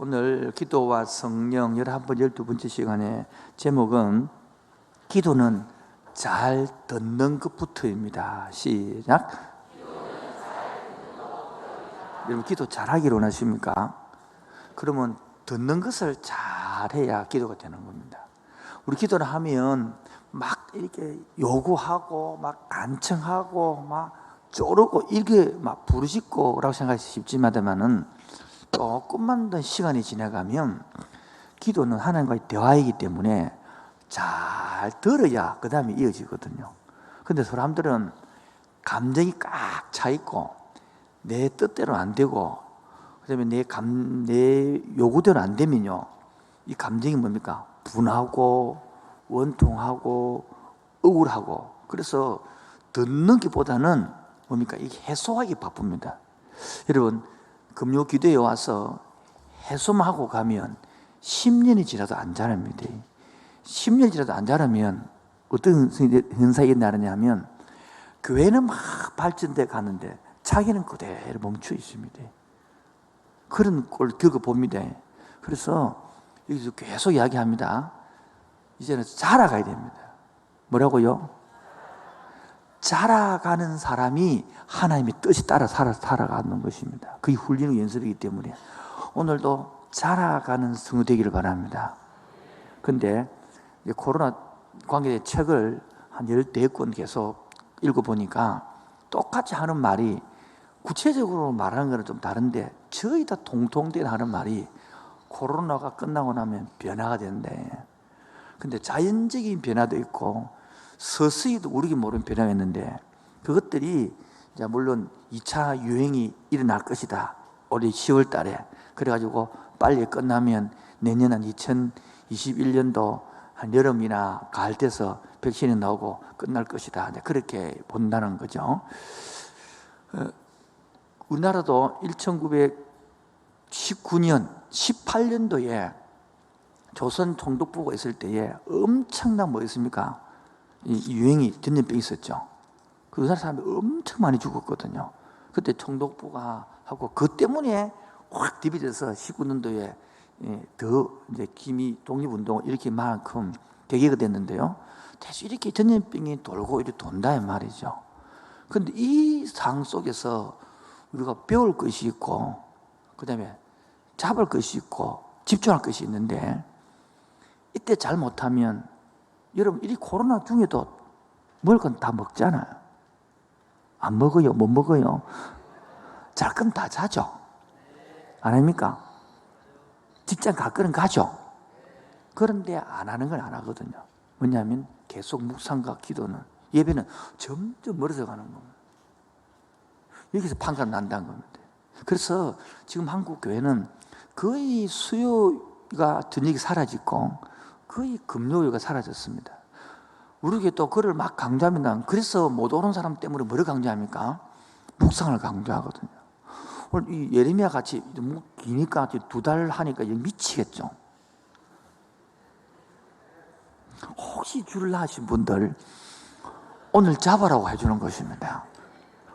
오늘 기도와 성령 11번, 12번째 시간에 제목은 기도는 잘 듣는 것부터입니다. 시작. 여러분 기도 잘하기를 원하십니까? 그러면 듣는 것을 잘해야 기도가 되는 겁니다. 우리 기도를 하면 막 이렇게 요구하고 막 간청하고 막 쪼르고 이게 막 부르짖고라고 생각하기 쉽지만은 조금만 더 시간이 지나가면 기도는 하나님과의 대화이기 때문에 잘 들어야 그 다음에 이어지거든요. 근데 사람들은 감정이 꽉 차 있고 내 뜻대로 안 되고 그다음에 내 요구대로 안 되면요, 이 감정이 뭡니까? 분하고 원통하고 억울하고, 그래서 듣는 것보다는 뭡니까? 이게 해소하기 바쁩니다. 여러분 금요 기도에 와서 해소만 하고 가면 10년이 지나도 안 자랍니다. 10년이 지나도 안 자라면 어떤 현상이 나느냐면 교회는 막 발전돼 가는데 자기는 그대로 멈춰 있습니다. 그런 걸 겪어봅니다. 그래서 여기서 계속 이야기합니다. 이제는 자라가야 됩니다. 뭐라고요? 자라가는 사람이 하나님의 뜻이 따라 살아가는 것입니다. 그게 훈련의 연습이기 때문에 오늘도 자라가는 성도 되기를 바랍니다. 그런데 코로나 관계된 책을 한 14권 계속 읽어보니까 똑같이 하는 말이, 구체적으로 말하는 거는 좀 다른데 저희 다 통통된 하는 말이 코로나가 끝나고 나면 변화가 된대. 근데 자연적인 변화도 있고 서서히도 우리가 모르는 변화가 있는데 그것들이 이제 물론 2차 유행이 일어날 것이다. 올해 10월 달에. 그래가지고 빨리 끝나면 내년 한 2021년도 한 여름이나 가을 돼서 백신이 나오고 끝날 것이다. 그렇게 본다는 거죠. 우리나라도 1919년, 18년도에 조선 총독부가 있을 때에 엄청난 뭐였습니까? 이 유행이 전염병이 있었죠. 그 사람이 엄청 많이 죽었거든요. 그때 총독부가 하고 그 때문에 확 디비져서 19년도에 더 이제 기미 독립운동 이렇게 만큼 계기가 됐는데요. 대충 이렇게 전염병이 돌고 이렇게 돈다 이 말이죠. 그런데 이 상황 속에서 우리가 배울 것이 있고 그 다음에 잡을 것이 있고 집중할 것이 있는데, 이때 잘 못하면 여러분 이 코로나 중에도 먹을 건 다 먹잖아요. 안 먹어요? 못 먹어요? 잘 건 다 자죠. 안 합니까? 직장 갈 거는 가죠. 그런데 안 하는 건 안 하거든요. 뭐냐면 계속 묵상과 기도는, 예배는 점점 멀어져 가는 겁니다. 여기서 판가름 난다는 겁니다. 그래서 지금 한국 교회는 거의 수요가 저녁이 사라지고 거의 금요일가 사라졌습니다. 우리 교회 또 그를 막 강조하면, 그래서 못 오는 사람 때문에 뭐를 강조합니까? 묵상을 강조하거든요. 오늘 이 예레미야 같이 기니까 2달 하니까 미치겠죠. 혹시 줄을 하신 분들 오늘 잡아라고 해주는 것입니다.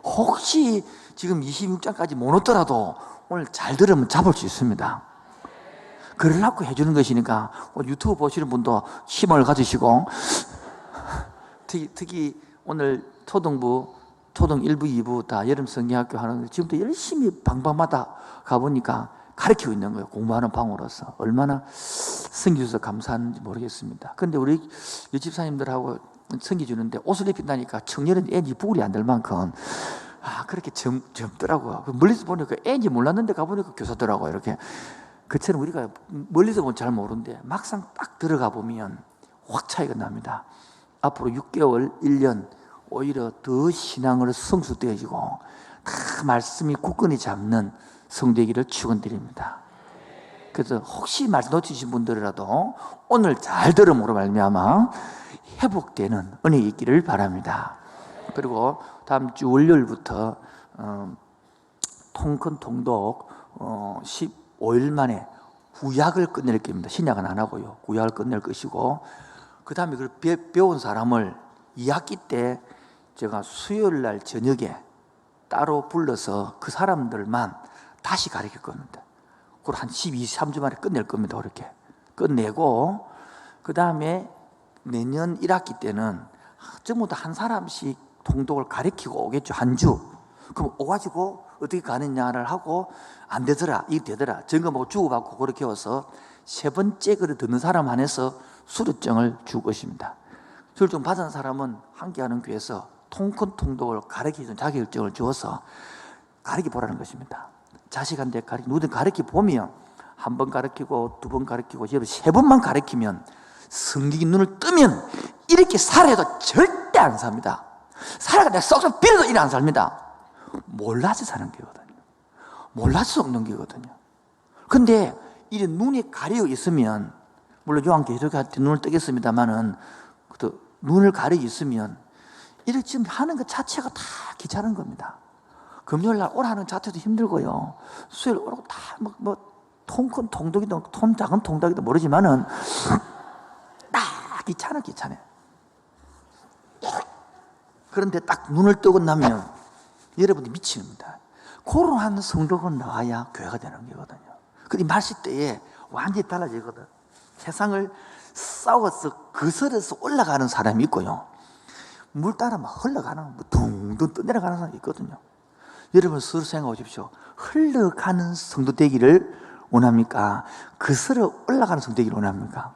혹시 지금 26장까지 못 얻더라도 오늘 잘 들으면 잡을 수 있습니다. 그러려고 해주는 것이니까 유튜브 보시는 분도 힘을 가지시고, 특히 오늘 초등 1부, 2부 다 여름 성경학교 하는, 지금도 열심히 방방마다 가보니까 가르치고 있는 거예요. 공부하는 방으로서. 얼마나 섬겨주셔서 감사한지 모르겠습니다. 그런데 우리 여집사님들하고 섬겨주는데 옷을 입힌다니까 청년은 애니 부글이 안 될 만큼 그렇게 젊더라고요. 멀리서 보니까 애인지 몰랐는데 가보니까 교사더라고요. 이렇게. 그처럼 우리가 멀리서 보면 잘 모르는데 막상 딱 들어가 보면 확 차이가 납니다. 앞으로 6개월, 1년 오히려 더 신앙으로 성숙되어지고 다 말씀이 굳건히 잡는 성되기를 축원드립니다. 그래서 혹시 말씀 놓치신 분들이라도 오늘 잘 들음으로 말미암아 회복되는 은혜가 있기를 바랍니다. 그리고 다음 주 월요일부터 통큰 통독 15일 만에 구약을 끝낼 겁니다. 신약은 안 하고요. 구약을 끝낼 것이고, 그 다음에 그걸 배운 사람을 2학기 때 제가 수요일 날 저녁에 따로 불러서 그 사람들만 다시 가르칠 겁니다. 그걸 한 12, 3주 만에 끝낼 겁니다. 그렇게 끝내고 그 다음에 내년 1학기 때는 전부 다 한 사람씩 통독을 가르치고 오겠죠. 한 주. 그럼 오가지고 어떻게 가느냐를 하고 안 되더라, 이게 되더라, 점검하고 주고받고 그렇게 해서 세 번째 글을 듣는 사람 한해서 수료증을 줄 것입니다. 수료증 받은 사람은 함께하는 교회에서 통큰 통독을 가르치는 자격증을 주어서 가르쳐 보라는 것입니다. 자식한테 누구든 가르쳐 보면 한 번 가르치고 두 번 가르치고 세 번만 가르치면 성경이 눈을 뜨면 이렇게 살아도 절대 안 삽니다. 살아가 내가 썩썩 빌어도 이래 안 삽니다. 몰라서 사는 게거든요. 몰라서 없는 게거든요. 근데 이래 눈이 가려 있으면, 물론 요한께 해석한테 눈을 뜨겠습니다만은 눈을 가려 있으면 이렇게 지금 하는 것 자체가 다 귀찮은 겁니다. 금요일 날 오라는 자체도 힘들고요. 수요일 오라고 다 통큰 통독이든 작은 통독이든 모르지만은 다 귀찮아. 그런데 딱 눈을 뜨고 나면 여러분이 미칩니다. 그러한 성도가 나와야 교회가 되는 거거든요. 그 말시 때에 완전히 달라지거든. 세상을 싸워서 거슬러서 올라가는 사람이 있고요, 물 따라 막 흘러가는, 둥둥 떠내려가는 사람이 있거든요. 여러분 스스로 생각해 보십시오. 흘러가는 성도 되기를 원합니까? 거슬러 올라가는 성도 되기를 원합니까?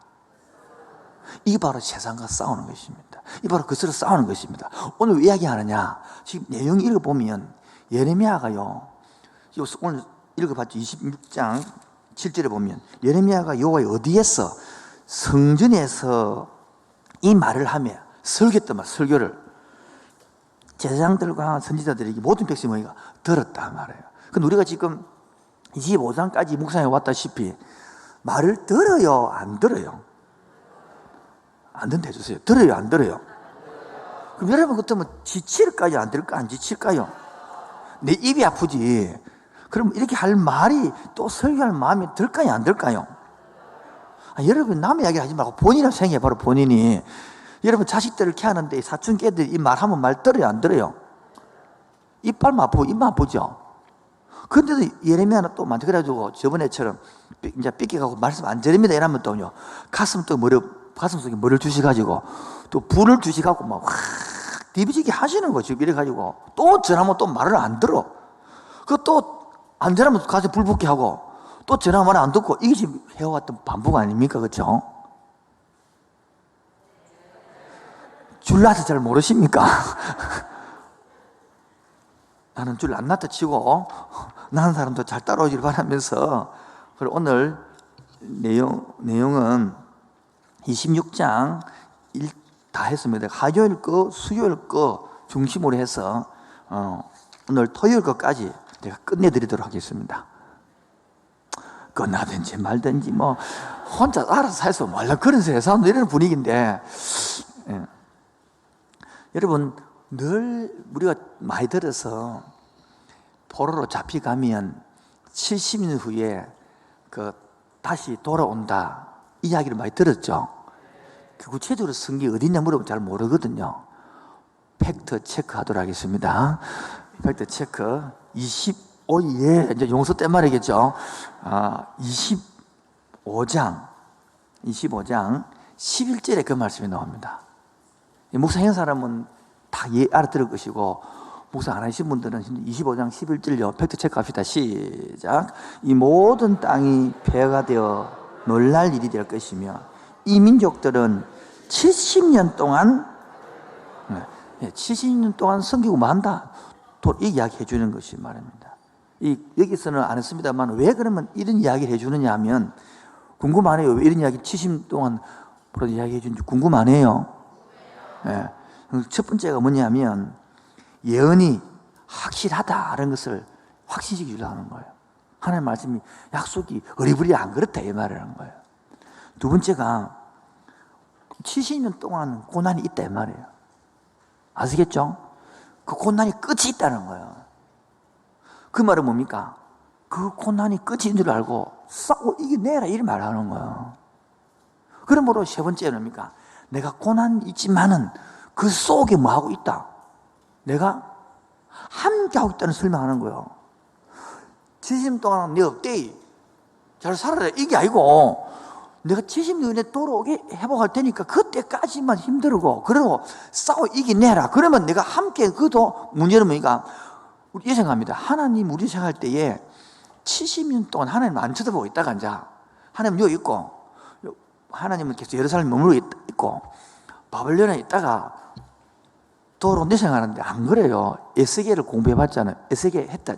이게 바로 세상과 싸우는 것입니다. 이게 바로 거슬러 싸우는 것입니다. 오늘 왜 이야기하느냐? 지금 내용 읽어보면 예레미야가요, 오늘 읽어봤죠. 26장 7절에 보면 예레미야가 여호와의 어디에서, 성전에서 이 말을 하며 설교했단 말이에요. 설교를 제사장들과 선지자들에게 모든 백성이 들었단 말이에요. 근데 우리가 지금 25장까지 묵상해 왔다시피 말을 들어요, 안 들어요? 안 된다 해주세요. 들어요, 안 들어요? 그럼 여러분 그때면 지칠까요, 안 들을까, 안 지칠까요? 내 입이 아프지. 그럼 이렇게 할 말이, 또 설교할 마음이 들까요, 안 들까요? 여러분 남의 이야기 하지 말고 본인이라고 생각해. 바로 본인이. 여러분 자식들을 키우는데 사춘기 애들이 이 말하면 말 들어요, 안 들어요? 이빨만 아프고 입만 아프죠? 그런데도 예레미야는 또 많죠. 그래가지고 저번에처럼 이제 삐끼가고 말씀 안 드립니다 이러면 또요, 가슴 속에 머리를 주시가지고 또 불을 주시가고 막 확 디비지게 하시는 거죠. 이래가지고 또 전하면 또 말을 안 들어. 또 안 전하면 가서 불 붙게 하고, 또 전하면 말 안 듣고, 이게 지금 해왔던 반복 아닙니까? 그렇죠? 줄라서 잘 모르십니까? 나는 줄 안 났다 치고 나는 사람도 잘 따라오기를 바라면서, 오늘 내용은 26장 다 했습니다. 화요일 거, 수요일 거 중심으로 해서 오늘 토요일 거까지 내가 끝내드리도록 하겠습니다. 끝나든지 말든지 혼자 알아서 해서 몰라, 그런 세상 이런 분위기인데, 예. 여러분 늘 우리가 많이 들어서 포로로 잡혀가면 70년 후에 다시 돌아온다 이야기를 많이 들었죠. 구체적으로 성경이 어디냐 물어보면 잘 모르거든요. 팩트 체크 하도록 하겠습니다. 팩트 체크. 25일 이제 용서 때 말이겠죠. 25장 11절에 그 말씀이 나옵니다. 묵상한 사람은 다 알아들을 것이고, 묵상 안 하신 분들은 25장 11절요. 팩트 체크 합시다. 시작. 이 모든 땅이 폐허가 되어 놀랄 일이 될 것이며, 이 민족들은 70년 동안 70년 동안 섬기고 만다. 이 이야기 해주는 것이 말입니다. 여기서는 안 했습니다만, 왜 그러면 이런 이야기를 해주느냐 하면 궁금하네요. 왜 이런 이야기 70년 동안 이야기 해주는지 궁금하네요. 네. 첫 번째가 뭐냐면 예언이 확실하다는 것을 확신시키려고 하는 거예요. 하나님의 말씀이, 약속이 어리부리 안 그렇다 이 말이라는 거예요. 두 번째가 70년 동안 고난이 있다 이 말이에요. 아시겠죠? 그 고난이 끝이 있다는 거예요. 그 말은 뭡니까? 그 고난이 끝인 줄 알고 싸고 이겨내라 이 말하는 거예요. 그러므로 세 번째는 뭡니까? 내가 고난이 있지만은 그 속에 뭐하고 있다? 내가 함께하고 있다는 설명하는 거예요. 70년 동안 내 없대. 잘 살아라 이게 아니고 내가 70년에 돌아오게 회복할 테니까 그때까지만 힘들고 그러고 싸워 이기내라. 그러면 내가 함께 그도 문제는 뭐니까 우리 이 생각합니다. 하나님 우리 생각할 때에 70년 동안 하나님 안 쳐다보고 있다가 이제 하나님 여기 있고 하나님은 계속 예루살렘에 머물러 있고 바벨론에 있다가 돌아온다 생각하는데 안 그래요. 에스겔을 공부해봤잖아요. 에스겔 했다.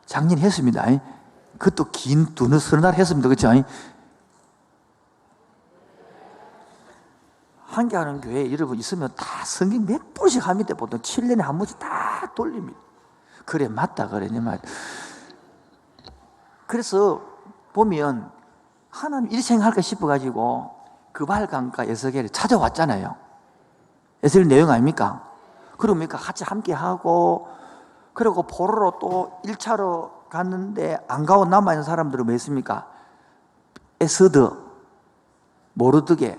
작년 했습니다. 그것도 긴 서너 날 했습니다. 그렇죠? 함께하는 교회 여러분 있으면 다 성경 몇 번씩 합니다. 보통 7년에 한 번씩 다 돌립니다. 그래 맞다 그래 내 말. 그래서 보면 하나님 이 생각할까 싶어가지고 그발강과 에스겔을 찾아왔잖아요. 에스겔 내용 아닙니까? 그러니까 같이 함께하고 그리고 포로로 또 1차로 갔는데 안 가고 남아있는 사람들은 뭐 있습니까? 에스더, 모르드게,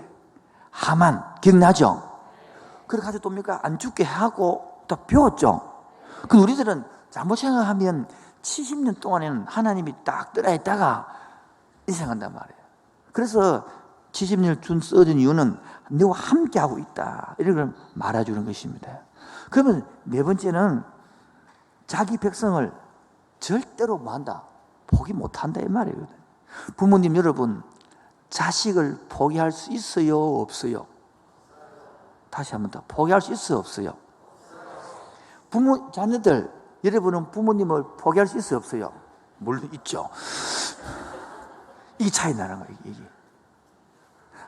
하만 기억나죠? 그래 가지고 또 뭡니까? 안 죽게 하고 또 배웠죠. 그 우리들은 잘못 생각하면 70년 동안에는 하나님이 딱 들어있다가 이 생각한단 말이에요. 그래서 70년을 써준 이유는 너와 함께하고 있다 이런 걸 말해주는 것입니다. 그러면 네 번째는 자기 백성을 절대로 뭐한다? 포기 못한다 이 말이에요. 부모님 여러분 자식을 포기할 수 있어요 없어요? 다시 한번 더 포기할 수 있어요 없어요? 자녀들 여러분은 부모님을 포기할 수 있어요 없어요? 물론 있죠. 이게 차이 나는 거예요. 이게.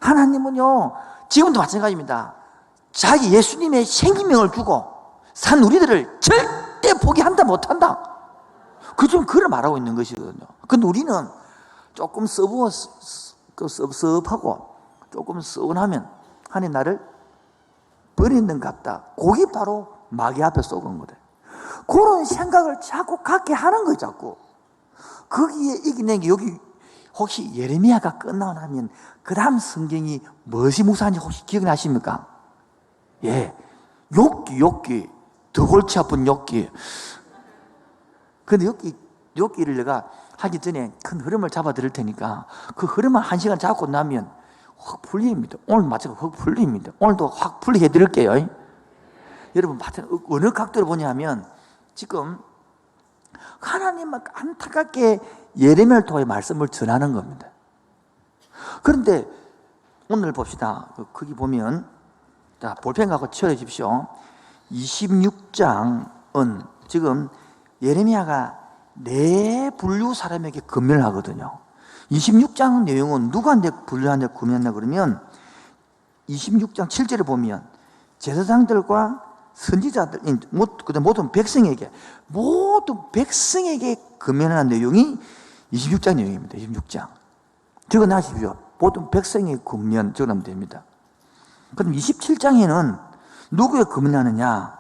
하나님은요 지금도 마찬가지입니다. 자기 예수님의 생명을 주고 산 우리들을 절대 포기한다 못한다. 좀 그걸 말하고 있는 것이거든요. 근데 우리는 조금 섭섭하고 조금 서운하면 하나님 나를 버리는 것 같다. 그게 바로 마귀 앞에 쏘는 거래. 그런 생각을 자꾸 갖게 하는 거예요. 자꾸 거기에 이기는 게 여기 혹시 예레미야가 끝나고 나면 그 다음 성경이 무엇이 무사한지 혹시 기억나십니까? 예, 욥기 더 골치 아픈 욥기. 근데 욥기를 내가 하기 전에 큰 흐름을 잡아 드릴 테니까 그 흐름을 1시간 잡고 나면 확 풀립니다. 오늘 마찬가지로 확 풀립니다. 오늘도 확 풀리게 해드릴게요. 여러분 어느 각도로 보냐면 지금 하나님만 안타깝게 예레미야를 통해 말씀을 전하는 겁니다. 그런데 오늘 봅시다. 거기 보면 자, 볼펜 갖고 치워해 주십시오. 26장은 지금 예레미야가 네 분류 사람에게 금면을 하거든요. 26장 내용은 누구한테 분류한테 금면한다 그러면 26장 7절에 보면 제사장들과 선지자들, 모든 백성에게 금면하는 내용이 26장 내용입니다. 26장. 적어놔십시오. 모든 백성의 금면 적으면 됩니다. 그럼 27장에는 누구에 금면하느냐?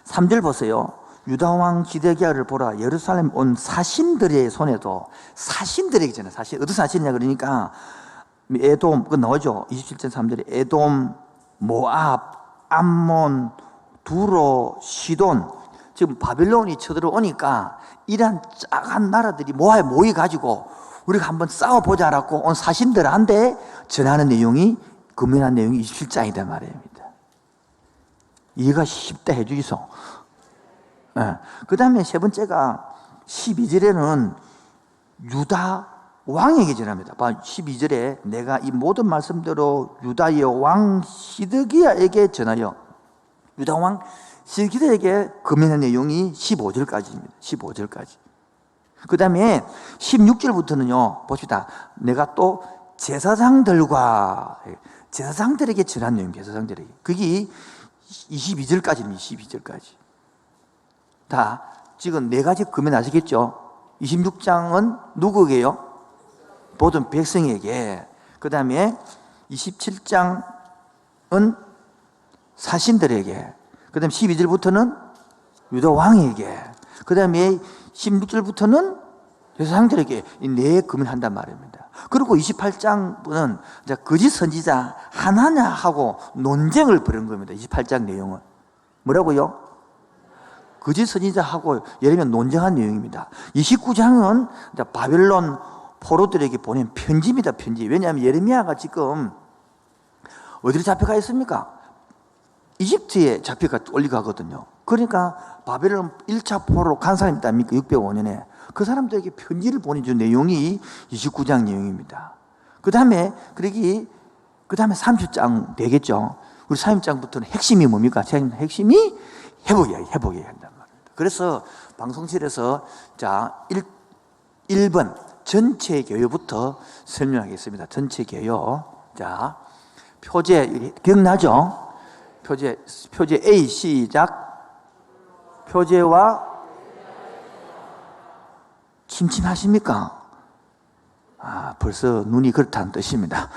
3절 보세요. 유다왕 시데기야를 보라. 예루살렘 온 사신들의 손에도 사신들에게잖아요. 사신 어떤 사신이냐 그러니까 에돔 그 나오죠. 27장 3절에 에돔, 모압, 암몬, 두로, 시돈. 지금 바벨론이 쳐들어오니까 이런 작은 나라들이 모여 가지고 우리가 한번 싸워보자라고 온 사신들한테 전하는 내용이 금면한 내용이 27장이다 말입니다. 이해가 쉽다 해주이소. 네. 그 다음에 세 번째가 12절에는 유다 왕에게 전합니다. 12절에 내가 이 모든 말씀대로 유다의 왕 시드기야에게 전하여 유다 왕 시드기야에게 금면한 내용이 15절까지입니다. 15절까지. 그 다음에 16절부터는요, 봅시다. 내가 또 제사장들에게 전한 내용입니다. 제사장들에게. 그게 22절까지입니다. 22절까지. 다 지금 네 가지 금면 아시겠죠? 26장은 누구에게요? 모든 백성에게. 그 다음에 27장은 사신들에게. 그 다음에 12절부터는 유다 왕에게. 그 다음에 16절부터는 제사장들에게 네 금면한단 말입니다. 그리고 28장은 거짓 선지자 하나냐 하고 논쟁을 벌인 겁니다. 28장 내용은 뭐라고요? 거짓 선지자하고 예레미야 논쟁한 내용입니다. 29장은 바벨론 포로들에게 보낸 편지입니다. 편지. 왜냐하면 예레미야가 지금 어디로 잡혀가 있습니까? 이집트에 잡혀가 올리가거든요. 그러니까 바벨론 1차 포로로 간 사람이 있답니까? 605년에. 그 사람들에게 편지를 보내준 내용이 29장 내용입니다. 그 다음에 30장 되겠죠. 우리 30장부터는 핵심이 뭡니까? 핵심이 회복이에요. 회복이어야 한단 말입니다. 그래서 방송실에서 자, 1번 전체 개요부터 설명하겠습니다. 전체 개요. 자, 표제 기억나죠? 표제 A 시작. 표제와 침침하십니까? 벌써 눈이 그렇다는 뜻입니다.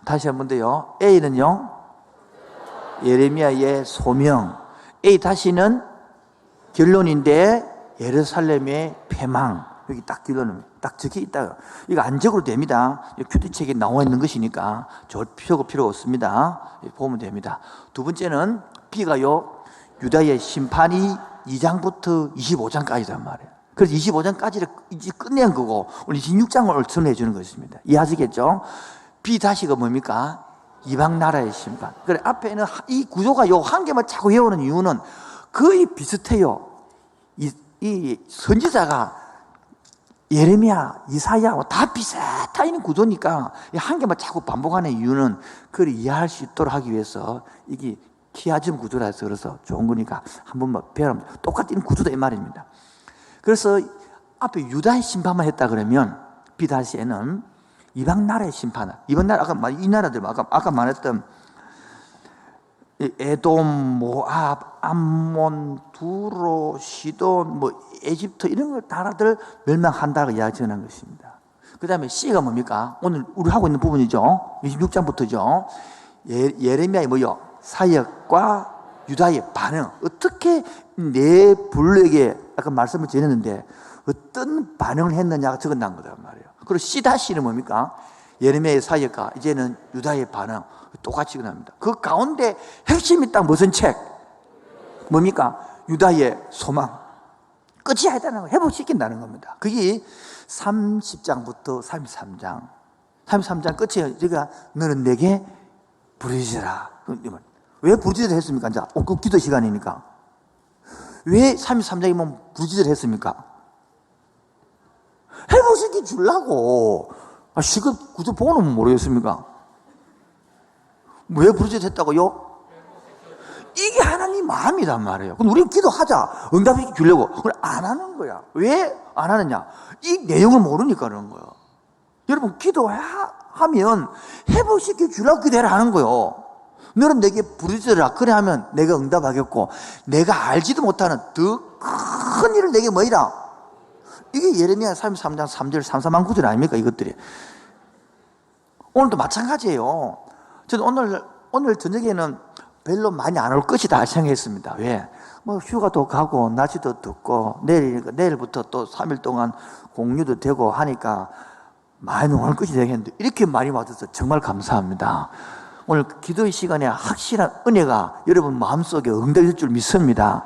다시 한 번 더요. A는요, 예레미야의 소명. A 다시는 결론인데 예루살렘의 패망. 여기 딱 결론은 딱 적혀 있다. 이거 안 적어도 됩니다. 큐티책에 나와 있는 것이니까 적을 필요 없습니다. 보면 됩니다. 두 번째는 B가요, 유다의 심판이 2장부터 25장까지란 말이에요. 그래서 25장까지를 이제 끝낸 거고 오늘 26장을 전해 주는 것입니다. 이해하시겠죠? B 다시가 뭡니까? 이방 나라의 심판. 그래, 앞에는 이 구조가 요 한 개만 자꾸 외우는 이유는 거의 비슷해요. 이 선지자가 예레미야, 이사야 다 비슷한 구조니까 한 개만 자꾸 반복하는 이유는 그걸 이해할 수 있도록 하기 위해서 이게 키아즘 구조라 해서 그래서 좋은 거니까 한 번만 배우면 똑같은 구조다 이 말입니다. 그래서 앞에 유다의 심판만 했다 그러면 B-에는 이방 나라의 심판, 이방 나라 이 나라들 아까 말했던 에돔, 모압, 암몬, 두로, 시돈, 에집트 이런 나라들 멸망한다고 이야기 전한 것입니다. 그 다음에 C가 뭡니까? 오늘 우리 하고 있는 부분이죠. 26장부터죠. 예레미야의 사역과 유다의 반응. 어떻게 내 불에게 아까 말씀을 드렸는데 어떤 반응을 했느냐가 적어난 거란 말이에요. 그리고 C-는 뭡니까? 예레미야의 사역과 이제는 유다의 반응. 똑같이 일어납니다. 그 가운데 핵심이 딱 무슨 책? 뭡니까? 유다의 소망. 끝이 아니다는 거 회복시킨다는 겁니다. 그게 30장부터 33장. 33장 끝에 제가 너는 내게 부르짖으라. 왜 부르짖으라 했습니까? 이제 그 기도 시간이니까. 왜 33장이면 부르짖으라 했습니까? 회복시켜 주려고. 시급 구조 보고는 모르겠습니까? 왜 부르짖으라 했다고요? 이게 하나님 마음이란 말이에요. 그럼 우리는 기도하자. 응답이 주려고. 그걸 안 하는 거야. 왜 안 하느냐? 이 내용을 모르니까 그러는 거예요. 여러분, 기도하면 회복시켜 주려고 기도해라 하는 거예요. 너는 내게 부르짖으라. 그래 하면 내가 응답하겠고, 내가 알지도 못하는 더 큰 일을 내게 뭐이라? 이게 예레미야 33장 3절 33만 9절 아닙니까? 이것들이. 오늘도 마찬가지예요. 저는 오늘 저녁에는 별로 많이 안 올 것이다 생각했습니다. 왜? 휴가도 가고 날씨도 덥고 내일부터 또 3일 동안 공유도 되고 하니까 많이 올 것이 되겠는데 이렇게 많이 와줘서 정말 감사합니다. 오늘 기도의 시간에 확실한 은혜가 여러분 마음속에 응답될 줄 믿습니다.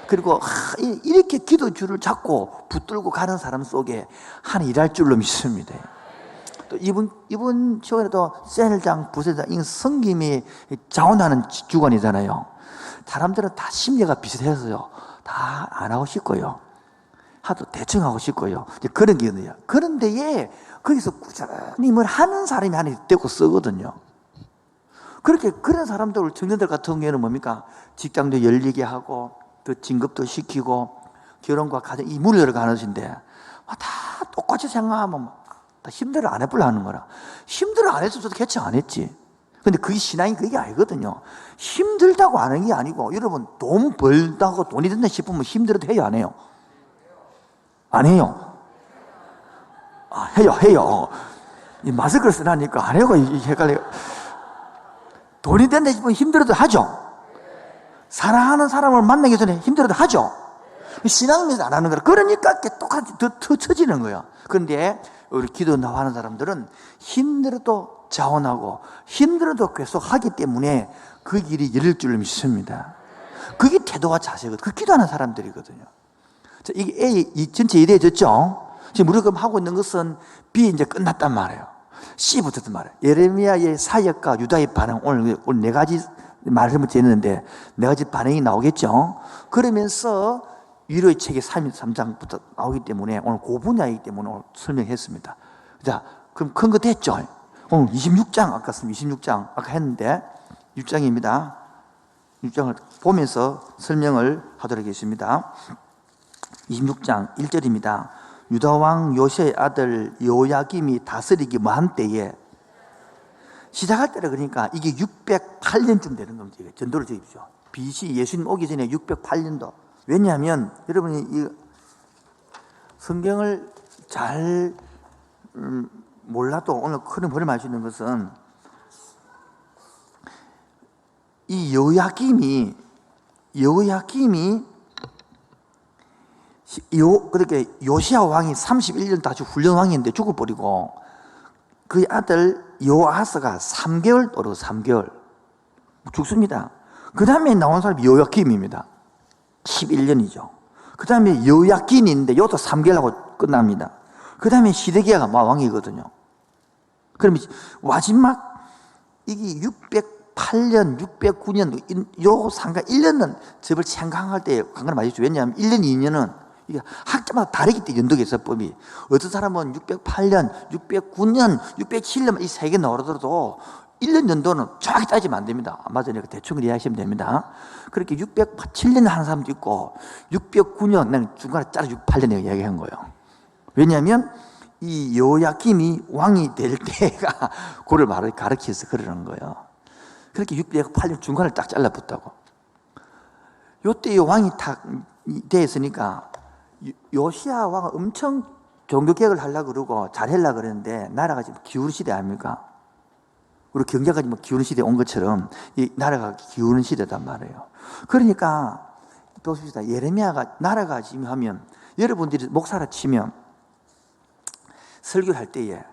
그리고 이렇게 기도줄을 잡고 붙들고 가는 사람 속에 하나님 일할 줄로 믿습니다. 또 이번 시간에도 셀장, 부세장, 이 성김이 자원하는 주관이잖아요. 사람들은 다 심리가 비슷해서요. 다 안 하고 싶고요. 하도 대충 하고 싶고요. 그런 게 있네요. 그런데 거기서 꾸준히 뭘 하는 사람이 하나 있다고 쓰거든요. 그런 사람들, 청년들 같은 경우에는 뭡니까? 직장도 열리게 하고, 또 진급도 시키고, 결혼과 가정, 이 문을 가는 것인데, 다 똑같이 생각하면 다 힘들어 안 해보려 하는 거라. 힘들어 안 했어도 개척 안 했지. 근데 그게 신앙이 그게 아니거든요. 힘들다고 하는 게 아니고, 여러분, 돈 벌다고 돈이 된다 싶으면 힘들어도 해요, 안 해요? 안 해요? 해요. 이 마스크를 쓰라니까 안 해요, 헷갈려요. 돈이 된다 싶으면 힘들어도 하죠. 사랑하는 사람을 만나기 전에 힘들어도 하죠. 신앙면에서 안 하는 거라. 그러니까 똑같이 더 터지는 거야. 그런데 우리 기도 나와하는 사람들은 힘들어도 자원하고 힘들어도 계속 하기 때문에 그 길이 열릴 줄 믿습니다. 그게 태도와 자세거든요. 그 기도하는 사람들이거든요. 자, 이게 A, 이 전체 이해졌죠? 지금 우리가 하고 있는 것은 B 이제 끝났단 말이에요. C부터 말이에요. 예레미야의 사역과 유다의 반응. 오늘 네 가지 말을 한번 했는데 네 가지 반응이 나오겠죠? 그러면서 위로의 책의 3장부터 나오기 때문에 오늘 그 분야이기 때문에 오늘 설명했습니다. 자, 그럼 큰 거 됐죠? 오늘 26장, 아까 26장, 아까 했는데 6장입니다. 6장을 보면서 설명을 하도록 하겠습니다. 26장 1절입니다. 유다왕 요시아의 아들 요야김이 다스리기 뭐한 때에, 시작할 때라 그러니까 이게 608년쯤 되는 겁니다. 전도를 적십시오. BC 예수님 오기 전에 608년도. 왜냐하면 여러분이 이 성경을 잘 몰라도 오늘 큰 버림을 알 수 있는 것은 이 요야김이 그렇게 요시야 왕이 31년 아주 훌륭한 왕인데 죽어버리고 그의 아들 요아하스가 3개월 또르고 3개월 죽습니다. 그 다음에 나온 사람이 요야김입니다. 11년이죠. 그 다음에 요야긴인데 이것도 3개월 하고 끝납니다. 그 다음에 시드기야가 왕이거든요. 그러면 마지막 이게 608년, 609년 요 상가 1년은 저를 생각할 때 관계가 맞죠. 왜냐하면 1년, 2년은 이게 학자마다 다르기 때문에 연도계 서법이. 어떤 사람은 608년, 609년, 607년 이 세 개 나오더라도 1년 연도는 정확히 따지면 안 됩니다. 맞으니까 대충 이해하시면 됩니다. 그렇게 607년 하는 사람도 있고 609년, 나는 중간에 짜라 608년 이야기한 거예요. 왜냐하면 이 요야김이 왕이 될 때가 그를 가르쳐서 그러는 거예요. 그렇게 608년 중간을 딱 잘라붙다고. 요때 왕이 딱 되었으니까 요시야 왕은 엄청 종교개혁을 하려고 그러고 잘하려고 그러는데 나라가 지금 기울는 시대 아닙니까? 우리 경제가 지금 기울는 시대에 온 것처럼 이 나라가 기울는 시대단 말이에요. 그러니까 보십시다. 예레미야가 나라가 지금 하면 여러분들이 목사라 치면 설교를 할 때에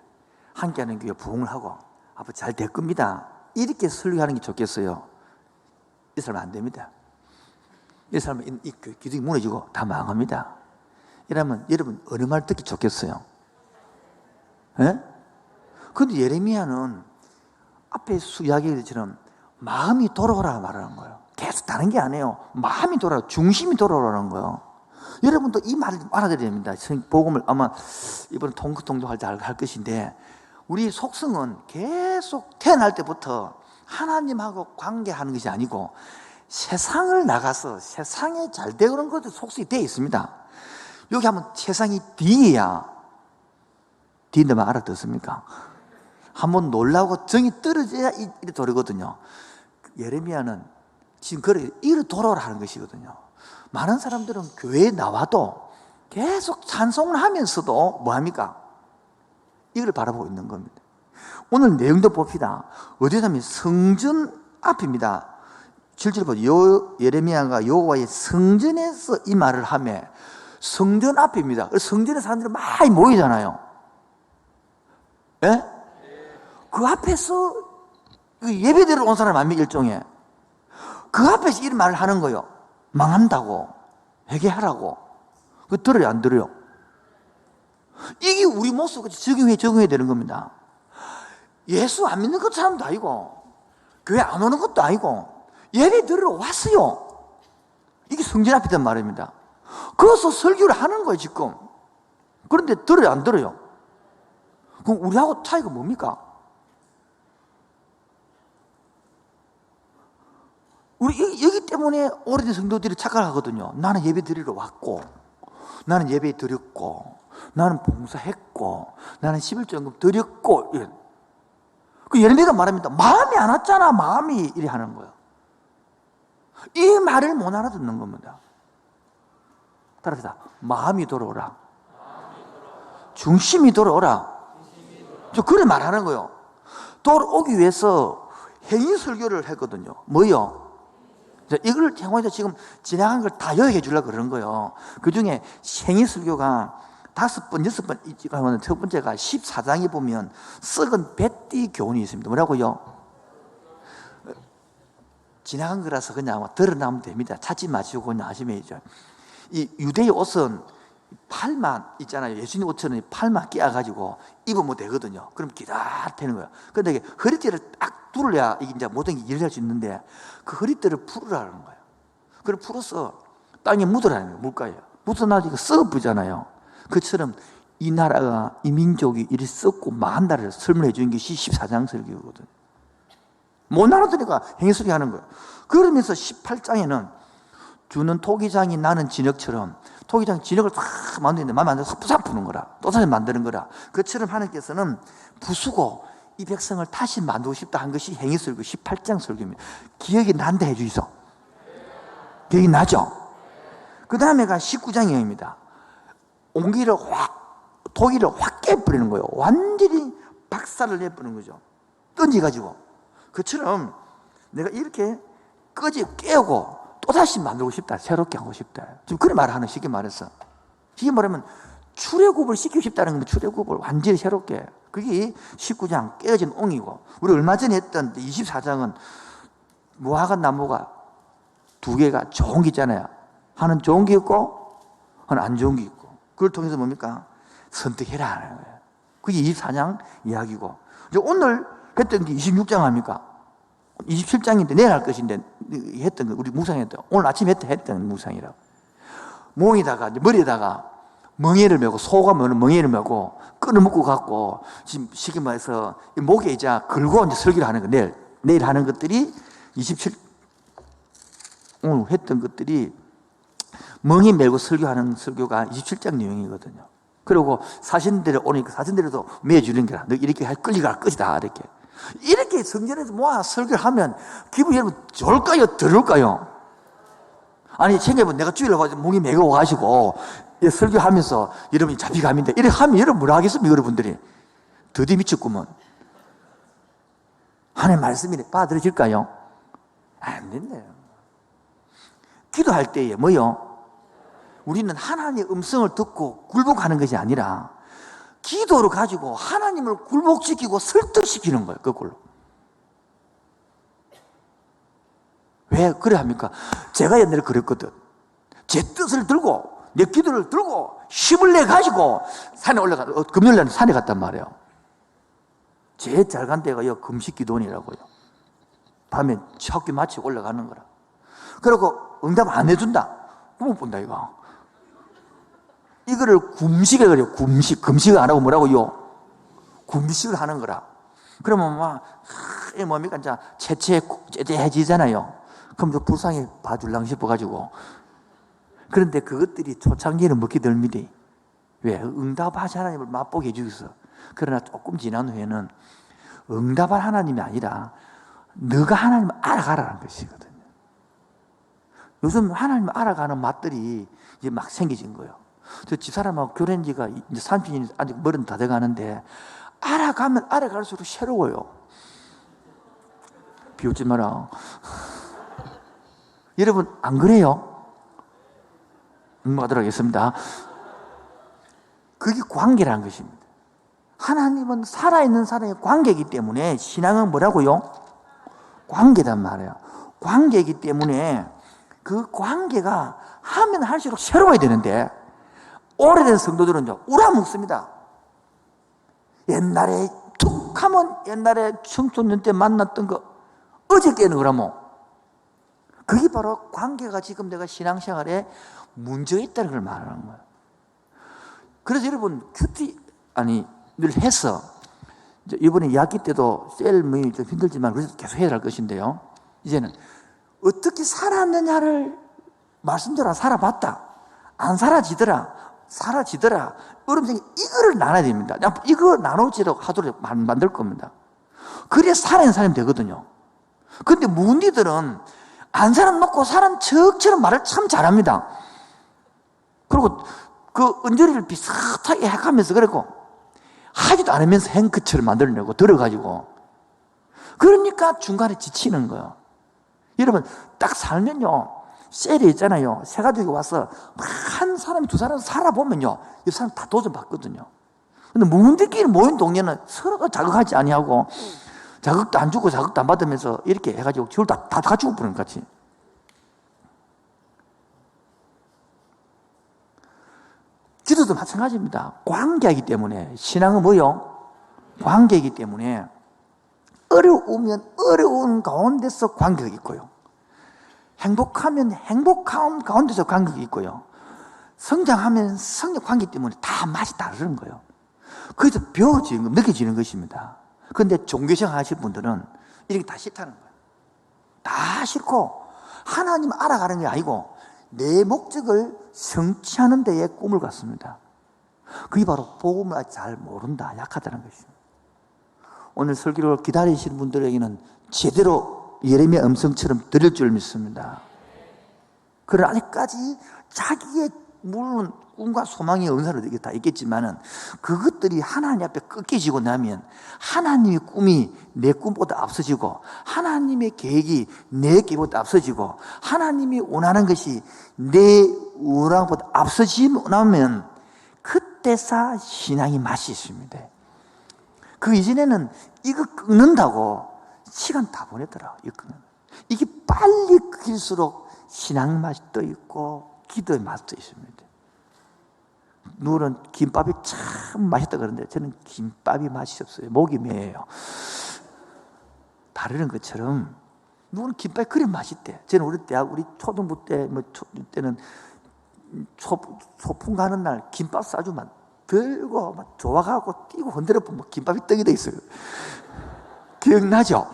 함께하는 교회 부흥을 하고 앞으로 잘 될 겁니다. 이렇게 설교하는 게 좋겠어요? 이 사람은 안 됩니다. 이 사람은 기둥이 무너지고 다 망합니다. 이러면 여러분 어느 말 듣기 좋겠어요? 예? 근데 예레미야는 앞에 이야기처럼 마음이 돌아오라 말하는 거예요. 계속 다른 게 아니에요. 마음이 돌아오라, 중심이 돌아오라는 거예요. 여러분도 이 말을 알아들어야 됩니다. 복음을 아마 이번 통독할 때 할 것인데, 우리 속성은 계속 태어날 때부터 하나님하고 관계하는 것이 아니고 세상을 나가서 세상에 잘 되는 것도 속성이 되어 있습니다. 여기 하면 세상이 D야. D인데 막 알아듣습니까? 한번 놀라고 정이 떨어져야 이래 돌거든요. 예레미야는 지금 그래 이래 돌아오라 하는 것이거든요. 많은 사람들은 교회에 나와도 계속 찬송을 하면서도 뭐합니까? 이걸 바라보고 있는 겁니다. 오늘 내용도 봅시다. 어디냐면 성전 앞입니다. 7절 보죠. 예레미야가 여호와의 성전에서 이 말을 하며, 성전 앞입니다. 성전에 사람들이 많이 모이잖아요. 예? 그 앞에서 예배드리러 온 사람 아닙니까? 일종의 그 앞에서 이런 말을 하는 거예요. 망한다고, 회개하라고. 그거 들어요, 안 들어요? 이게 우리 모습 적용해야 되는 겁니다. 예수 안 믿는 것도 사람도 아니고 교회 안 오는 것도 아니고 예배 들으러 왔어요. 이게 성전 앞이란 말입니다. 그래서 설교를 하는 거예요 지금. 그런데 들어요, 안 들어요? 그럼 우리하고 차이가 뭡니까? 우리 여기 때문에 오래된 성도들이 착각하거든요. 나는 예배 드리러 왔고, 나는 예배 드렸고, 나는 봉사했고, 나는 11조금 드렸고. 그 예레미야가 말합니다. 마음이 안 왔잖아, 마음이. 이래 하는 거예요. 이 말을 못 알아듣는 겁니다. 따라서 마음이 돌아오라, 중심이 돌아오라. 저 그래 말하는 거예요. 돌아오기 위해서 행위 설교를 했거든요. 뭐요? 이걸 행위에서 지금 지나간 걸 다 요약해 주려고 그러는 거예요. 그 중에 행위 설교가 5번, 6번 있지만 첫 번째가 14장에 보면 썩은 뱃띠 교훈이 있습니다. 뭐라고요? 지나간 거라서 그냥 드러나면 됩니다. 찾지 마시고 그냥 하시면 되죠. 이 유대의 옷은 팔만 있잖아요. 예수님 옷처럼 팔만 끼어가지고 입으면 되거든요. 그럼 기다 패는 거예요. 근데 이게 허리띠를 딱 둘러야 이게 이제 모든 게 일을 할 수 있는데 그 허리띠를 풀으라는 거예요. 그걸 풀어서 땅에 묻으라는 거예요. 물가에. 묻어나지고 썩어부잖아요. 그처럼 이 나라가, 이 민족이 이리 썩고 망한다를 설명해 주는 것이 14장 설교거든요. 못 알아들으니까 행위소리 하는 거예요. 그러면서 18장에는 주는 토기장이 나는 진흙처럼 토기장 진흙을 다 만드는데 마음에 안 들어서 부산 푸는 거라. 또 다시 만드는 거라. 그처럼 하나님께서는 부수고 이 백성을 다시 만들고 싶다 한 것이 행위설교 18장 설교입니다. 기억이 난다 해주이소. 기억이 나죠? 그 다음에가 19장입니다. 옹기를 토기를 확 깨버리는 거예요. 완전히 박살을 내버리는 거죠. 던져가지고. 그처럼 내가 이렇게 깨우고 또다시 만들고 싶다. 새롭게 하고 싶다. 지금 그런 말을 하는, 쉽게 말해서. 쉽게 말하면 출애굽을 시키고 싶다는 건 출애굽을 완전히 새롭게. 그게 19장 깨어진 옹이고, 우리 얼마 전에 했던 24장은 무화과 나무가 두 개가 좋은 게 있잖아요. 하나는 좋은 게 있고 하나는 안 좋은 게 있고, 그걸 통해서 뭡니까? 선택해라 하는 거예요. 그게 24장 이야기고, 이제 오늘 했던 게 26장 아닙니까? 27장인데 내일 할 것인데 했던 거, 우리 묵상했던, 오늘 아침에 했던 묵상이라고. 몸에다가, 머리에다가 멍에를 메고, 소가 멍에를 메고 끈을 묶고 갖고, 지금 쉽게 말해서 목에 이제 걸고 이제 설교를 하는 거, 내일 하는 것들이 27, 오늘 했던 것들이 멍에 메고 설교하는 설교가 27장 내용이거든요. 그리고 사신들에 오니까 사신들에도 매주는 거라. 너 이렇게 할 끌리가 할 것이다. 이렇게 성전에서 모아 설교를 하면 기분이 여러분 좋을까요? 더러울까요? 아니, 챙겨보면 내가 주일날 와서 멍에 메고 가시고 설교하면서 여러분이 잡히갑니다. 이렇게 하면 여러분 뭐라 하겠습니까? 여러분들이 더디 미쳤구먼. 하나님 말씀이 받아들여질까요? 안 된대요. 기도할 때에 뭐요? 우리는 하나님의 음성을 듣고 굴복하는 것이 아니라 기도를 가지고 하나님을 굴복시키고 설득시키는 거예요. 거꾸로. 왜 그래 합니까? 제가 옛날에 그랬거든. 제 뜻을 들고 내 기도를 들고 힘을 내 가지고 산에 금요일날 산에 갔단 말이에요. 제일 잘 간 데가 금식기도원이라고요. 밤에 학교 마치고 올라가는 거라. 그리고 응답 안 해준다. 그럼 본다 이거. 이거를 금식에 그래요. 금식을 안 하고 뭐라고요? 금식을 하는 거라. 그러면 이 뭡니까? 이제 채채해지잖아요. 그럼 저 불쌍히 봐줄랑 싶어가지고. 그런데 그것들이 초창기에는 먹기 덜 미리. 왜? 응답하신 하나님을 맛보게 해주셔서. 그러나 조금 지난 후에는 응답할 하나님이 아니라 너가 하나님을 알아가라는 것이거든요. 요즘 하나님을 알아가는 맛들이 이제 막 생겨진 거예요. 저 집사람하고 결혼한 지가 이제 30년이 아직 머리는 다 돼가는데 알아가면 알아갈수록 새로워요. 비웃지 마라. 여러분 안 그래요? 넘어가도록 하겠습니다. 그게 관계라는 것입니다. 하나님은 살아있는 사람의 관계이기 때문에 신앙은 뭐라고요? 관계단 말이에요. 관계이기 때문에 그 관계가 하면 할수록 새로워야 되는데 오래된 성도들은요, 우라먹습니다. 옛날에 툭 하면 옛날에 청소년 때 만났던 거 어저께는 그러면 그게 바로 관계가 지금 내가 신앙생활에 문제가 있다는 걸 말하는 거예요. 그래서 여러분 늘 해서 이번에 약기 때도 셀이 좀 힘들지만 그래서 계속 해야 할 것인데요. 이제는 어떻게 살았느냐를 말씀대로 살아봤다. 안 사라지더라. 여러분 이거를 나눠야 됩니다. 이거 나누지도 하도록 만들 겁니다. 그래야 살아있는 사람이 되거든요. 근데 문디들은 안 살아놓고 사람 척처럼 말을 참 잘합니다. 그리고 그 은저리를 비슷하게 해가면서 그랬고 하지도 않으면서 행크처럼 만들어내고 들어가지고 그러니까 중간에 지치는 거예요. 여러분 딱 살면요 셀이 있잖아요. 세 가족이 와서 한 사람이 두 사람 살아보면요 이 사람 다 도전받거든요. 근데 문들끼리 모인 동네는 서로가 자극하지 아니하고 자극도 안 주고 자극도 안 받으면서 이렇게 해가지고 저를 다 갖추고 보는 것 같이. 기도도 마찬가지입니다. 관계이기 때문에. 신앙은 뭐요? 관계이기 때문에 어려우면 어려운 가운데서 관계가 있고요. 행복하면 행복한 가운데서 관계가 있고요. 성장하면 성장 관계 때문에 다 맛이 다르는 거예요. 그래서 배워지는 거, 느껴지는 것입니다. 그런데 종교생 하실 분들은 이렇게 다 싫다는 거예요. 다 싫고 하나님 알아가는 게 아니고 내 목적을 성취하는 데에 꿈을 갖습니다. 그게 바로 복음을 잘 모른다, 약하다는 것입니다. 오늘 설교를 기다리시는 분들에게는 제대로 예레미야 음성처럼 들을 줄 믿습니다. 그러나 아직까지 자기의 물론 꿈과 소망의 은사로 이게 다 있겠지만은 그것들이 하나님 앞에 꺾여지고 나면 하나님의 꿈이 내 꿈보다 앞서지고 하나님의 계획이 내 계획보다 앞서지고 하나님이 원하는 것이 내 원하는 것보다 앞서지고 나면 그때서 신앙이 맛이 있습니다. 그 이전에는 이거 끊는다고 시간 다 보냈더라. 이게 빨리 끊길수록 신앙 맛이 떠 있고 기도의 맛도 있습니다. 누구는 김밥이 참 맛있다 그러는데 저는 김밥이 맛이 없어요. 목이 메어요. 다르는 것처럼 누구는 김밥이 그리 맛있대. 저는 우리 초등부 때, 때는 소풍 가는 날 김밥 싸주면 들고 막 좋아가고 뛰고 흔들어 보면 김밥이 떡이 돼 있어요. 기억나죠?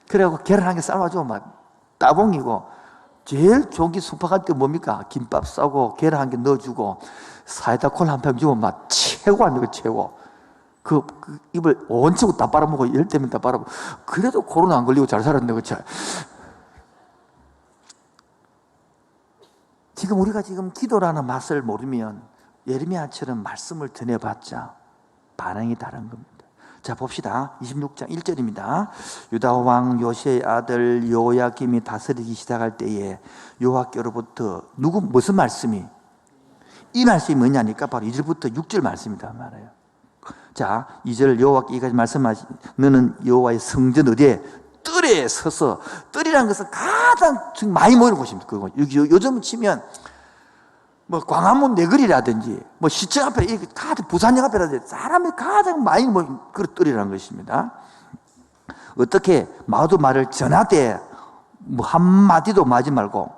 그래갖고 계란 한 개 삶아주면 막 따봉이고 제일 좋은 게 숙박할 때 뭡니까? 김밥 싸고 계란 한 개 넣어주고 사이다 콜라 한 병 주면 막 최고 아닙니까? 최고. 그 입을 온치고 다 빨아먹고 이럴 때면 다 빨아먹고 그래도 코로나 안 걸리고 잘 살았네. 그렇죠? 지금 우리가 지금 기도라는 맛을 모르면 예레미야처럼 말씀을 전해봤자 반응이 다른 겁니다. 자, 봅시다. 26장 1절입니다. 유다 왕 요시의 아들 요야김이 다스리기 시작할 때에 여호와께로부터 무슨 말씀이? 이 말씀이 뭐냐니까 바로 2절부터 6절 말씀이다 말이에요. 자, 2절 여호와께 이까지 말씀하시 너는 여호와의 성전 어디에? 뜰에 서서, 뜰이라는 것은 가장 많이 모이는 곳입니다. 그거 요즘 치면 뭐 광화문 내거리라든지 뭐 시청 앞에 이렇게 가득 부산역 앞에라든지 사람이 가장 많이 모인 그런 뜰이라는 것입니다. 어떻게 마도 말을 전하되 뭐 한마디도 마지 말고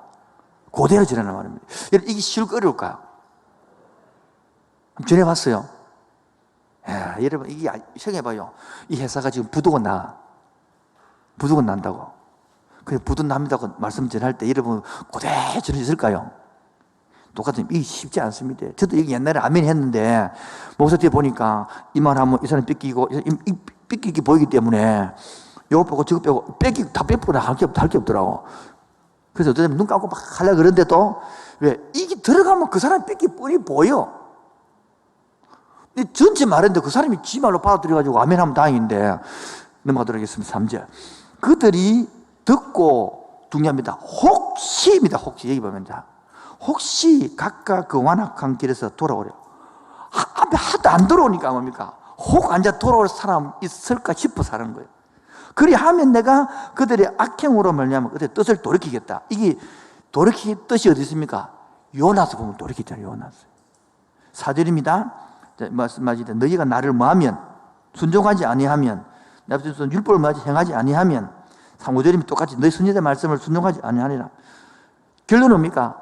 그대로 전하는 말입니다. 이게 쉬울 거 어려울까요? 전해봤어요? 야, 여러분 이게 생각해봐요. 이 회사가 지금 부도가 난다고. 그래 부도 납니다고 말씀 전할 때 여러분 그대로 전해졌을까요? 똑같은 이게 쉽지 않습니다. 저도 이게 옛날에 아멘 했는데 목사 뒤에 보니까 이만하면 이 사람 뺏기고 뺏기게 보이기 때문에 요거 빼고 저거 빼고 다 빼고 할 게 없더라고. 그래서 어떤 사람이 눈 감고 막 하려고 그러는데도 왜 이게 들어가면 그 사람 뺏기 뻔히 보여. 전체 말했는데 그 사람이 지 말로 받아들여가지고 아멘 하면 다행인데 넘어가도록 하겠습니다. 3절 그들이 듣고 중요합니다. 혹시입니다. 혹시 여기 보면 자 혹시 각각 그 완악한 길에서 돌아오려. 앞에 하도 안 돌아오니까 뭡니까? 혹 앉아 돌아올 사람 있을까 싶어서 하는 거예요. 그리 하면 내가 그들의 악행으로 말미암아 그들의 뜻을 돌이키겠다. 이게 돌이키기 뜻이 어디 있습니까? 요나서 보면 돌이키잖아요. 요나서. 4절입니다. 말씀하시되 너희가 나를 뭐하면 순종하지 아니하면 내 앞에서 율법을 행하지 아니하면 5절이면 똑같이 너희 선지자 말씀을 순종하지 아니하리라. 결론은 뭡니까?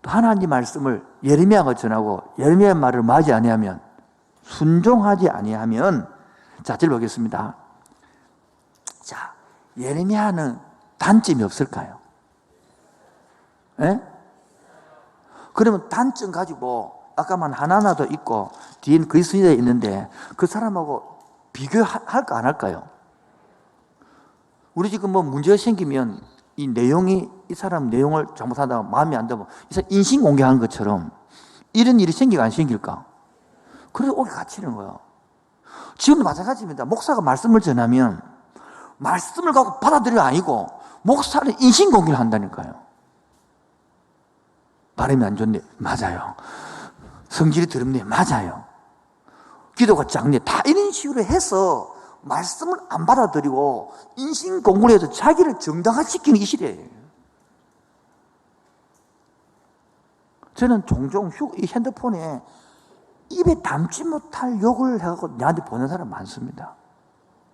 하나님 말씀을 예레미야가 전하고 예레미야의 말을 맞이 아니하면 순종하지 아니하면 자, 절 보겠습니다. 자, 예레미야는 단점이 없을까요? 예? 그러면 단점 가지고 아까만 하나하나도 있고 뒤에는 그리스 선지자가 있는데 그 사람하고 비교할까 안 할까요? 우리 지금 뭐 문제가 생기면 이 내용이 이 사람 내용을 잘못한다고 마음에 안 들면 이 사람 인신공격하는 것처럼 이런 일이 생길까 안 생길까? 그래서 오게 갇히는 거예요. 지금도 마찬가지입니다. 목사가 말씀을 전하면 말씀을 갖고 받아들여 아니고 목사는 인신공격을 한다니까요. 발음이 안 좋네. 맞아요. 성질이 더럽네. 맞아요. 기도가 작네. 다 이런 식으로 해서 말씀을 안 받아들이고 인신공부를 해서 자기를 정당화시키는 이 시대예요. 저는 종종 이 핸드폰에 입에 담지 못할 욕을 해갖고 나한테 보낸 사람 많습니다.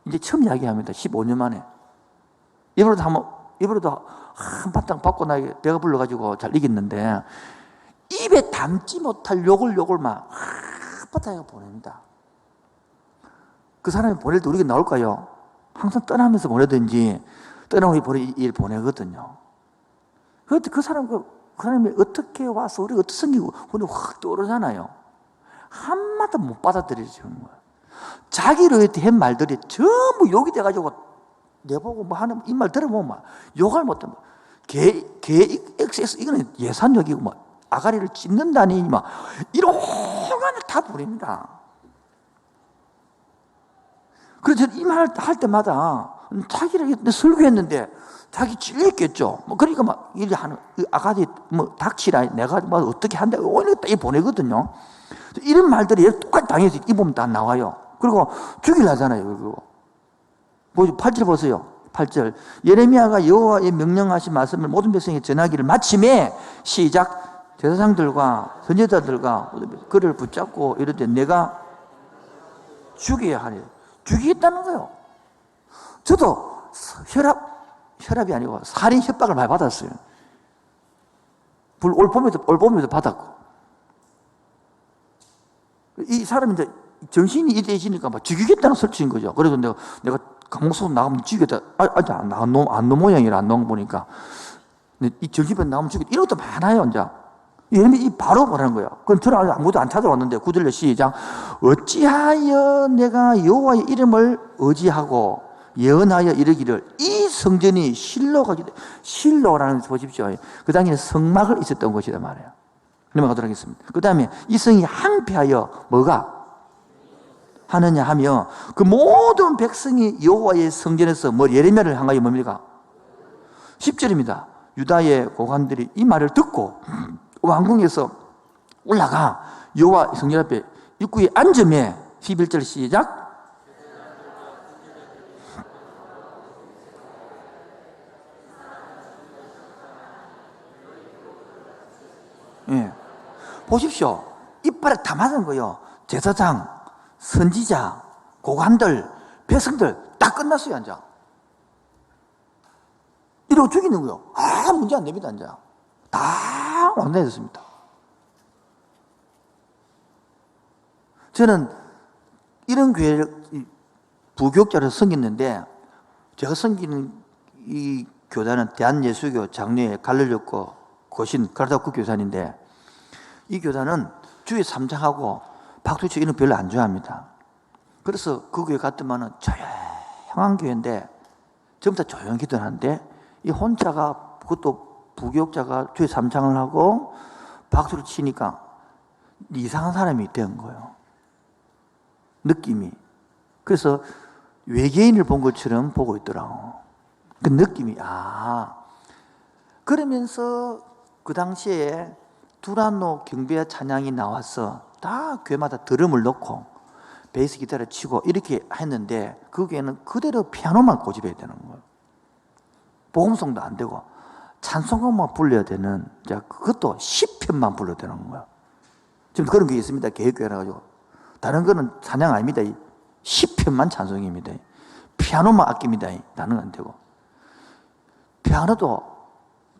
이제 처음 이야기합니다. 15년 만에. 입으로도 한바탕 받고 나게 배가 불러가지고 잘 이겼는데, 입에 담지 못할 욕을 막 한바탕 보냅니다. 그 사람이 보낼 때 우리가 나올까요? 항상 떠나면서 보내든지, 떠나고 일 보내거든요. 그 사람이 어떻게 와서 우리가 어떻게 생기고, 우리 확 떠오르잖아요. 한마디 못 받아들여지는 거예요. 자기를 한 말들이 전부 욕이 돼가지고 내보고 뭐 하는 이 말 들어보면 막 욕을 못하면 개 XS 이거는 예산욕이고 막 아가리를 찢는다니 막 이런 혼란을 다 부립니다. 그래서 이 말 할 때마다 자기를 설교했는데 자기 찔렸겠죠. 뭐 그러니까 막 일이 하는 아가리 뭐 닥치라 내가 뭐 어떻게 한다 오늘 딱 보내거든요. 이런 말들이 똑같이 당해서 입으면 다 나와요. 그리고 죽이려 하잖아요. 그리고 8절 보세요. 8절. 예레미야가 여호와의 명령하신 말씀을 모든 백성에게 전하기를 마침에 시작. 제사장들과 선지자들과 그를 붙잡고 이르되 내가 죽여야 하니 죽이겠다는 거예요. 저도 혈압이 아니고 살인 협박을 많이 받았어요. 올 봄에도 받았고. 이 사람이 이제 정신이 이래지니까 막 죽이겠다는 설치인 거죠. 그래서 내가 감옥소속 나가면 죽이겠다. 안 놓은 모양이라 안 놓은 거 보니까. 이 정신병 나가면 죽이겠다. 이런 것도 많아요, 이제. 예레미야 바로 말하는 거예요. 그럼 저는 아무도 안 찾아왔는데 9절에 시작. 어찌하여 내가 여호와의 이름을 의지하고 예언하여 이르기를 이 성전이 실로라는 거 보십시오. 그 당시에 성막을 있었던 곳이란 말이에요. 넘어가도록 하겠습니다. 그 다음에 이 성이 항폐하여 뭐가 하느냐 하며 그 모든 백성이 여호와의 성전에서 예레미야를 향하여 뭡니까? 10절입니다. 유다의 고관들이 이 말을 듣고 왕궁에서 올라가 여호와 성전 앞에 입구에 앉으매 11절 시작. 예. 보십시오. 이빨에 다 맞은 거예요. 제사장, 선지자, 고관들, 백성들 다 끝났어요, 이제. 이러고 죽이는 거예요. 문제 안 됩니다, 이제. 다 완전해졌습니다. 저는 이런 교회를 부교육자로 섬겼는데, 제가 섬기는 이 교단은 대한예수교 장로회 갈릴리교 고신 가르다구 교단인데, 이 교단은 주의 3장하고 박수치 이런 거 별로 안 좋아합니다. 그래서 그 교회 갔더만은 조용한 교회인데 전부 다 조용히 기도하는데 이 혼자가 그것도 부교육자가 주의 3장을 하고 박수를 치니까 이상한 사람이 된 거예요. 느낌이. 그래서 외계인을 본 것처럼 보고 있더라고. 그 느낌이 그러면서 그 당시에 두란노 경배 찬양이 나와서 다 교회마다 드럼을 넣고 베이스 기타를 치고 이렇게 했는데 그 교회는 그대로 피아노만 고집해야 되는 거예요. 복음송도 안 되고 찬송가만 불러야 되는, 그것도 10편만 불러야 되는 거예요. 지금 그런 게 있습니다. 개혁교회라 가지고. 다른 거는 찬양 아닙니다. 10편만 찬송입니다. 피아노만 아낍니다. 나는 안 되고. 피아노도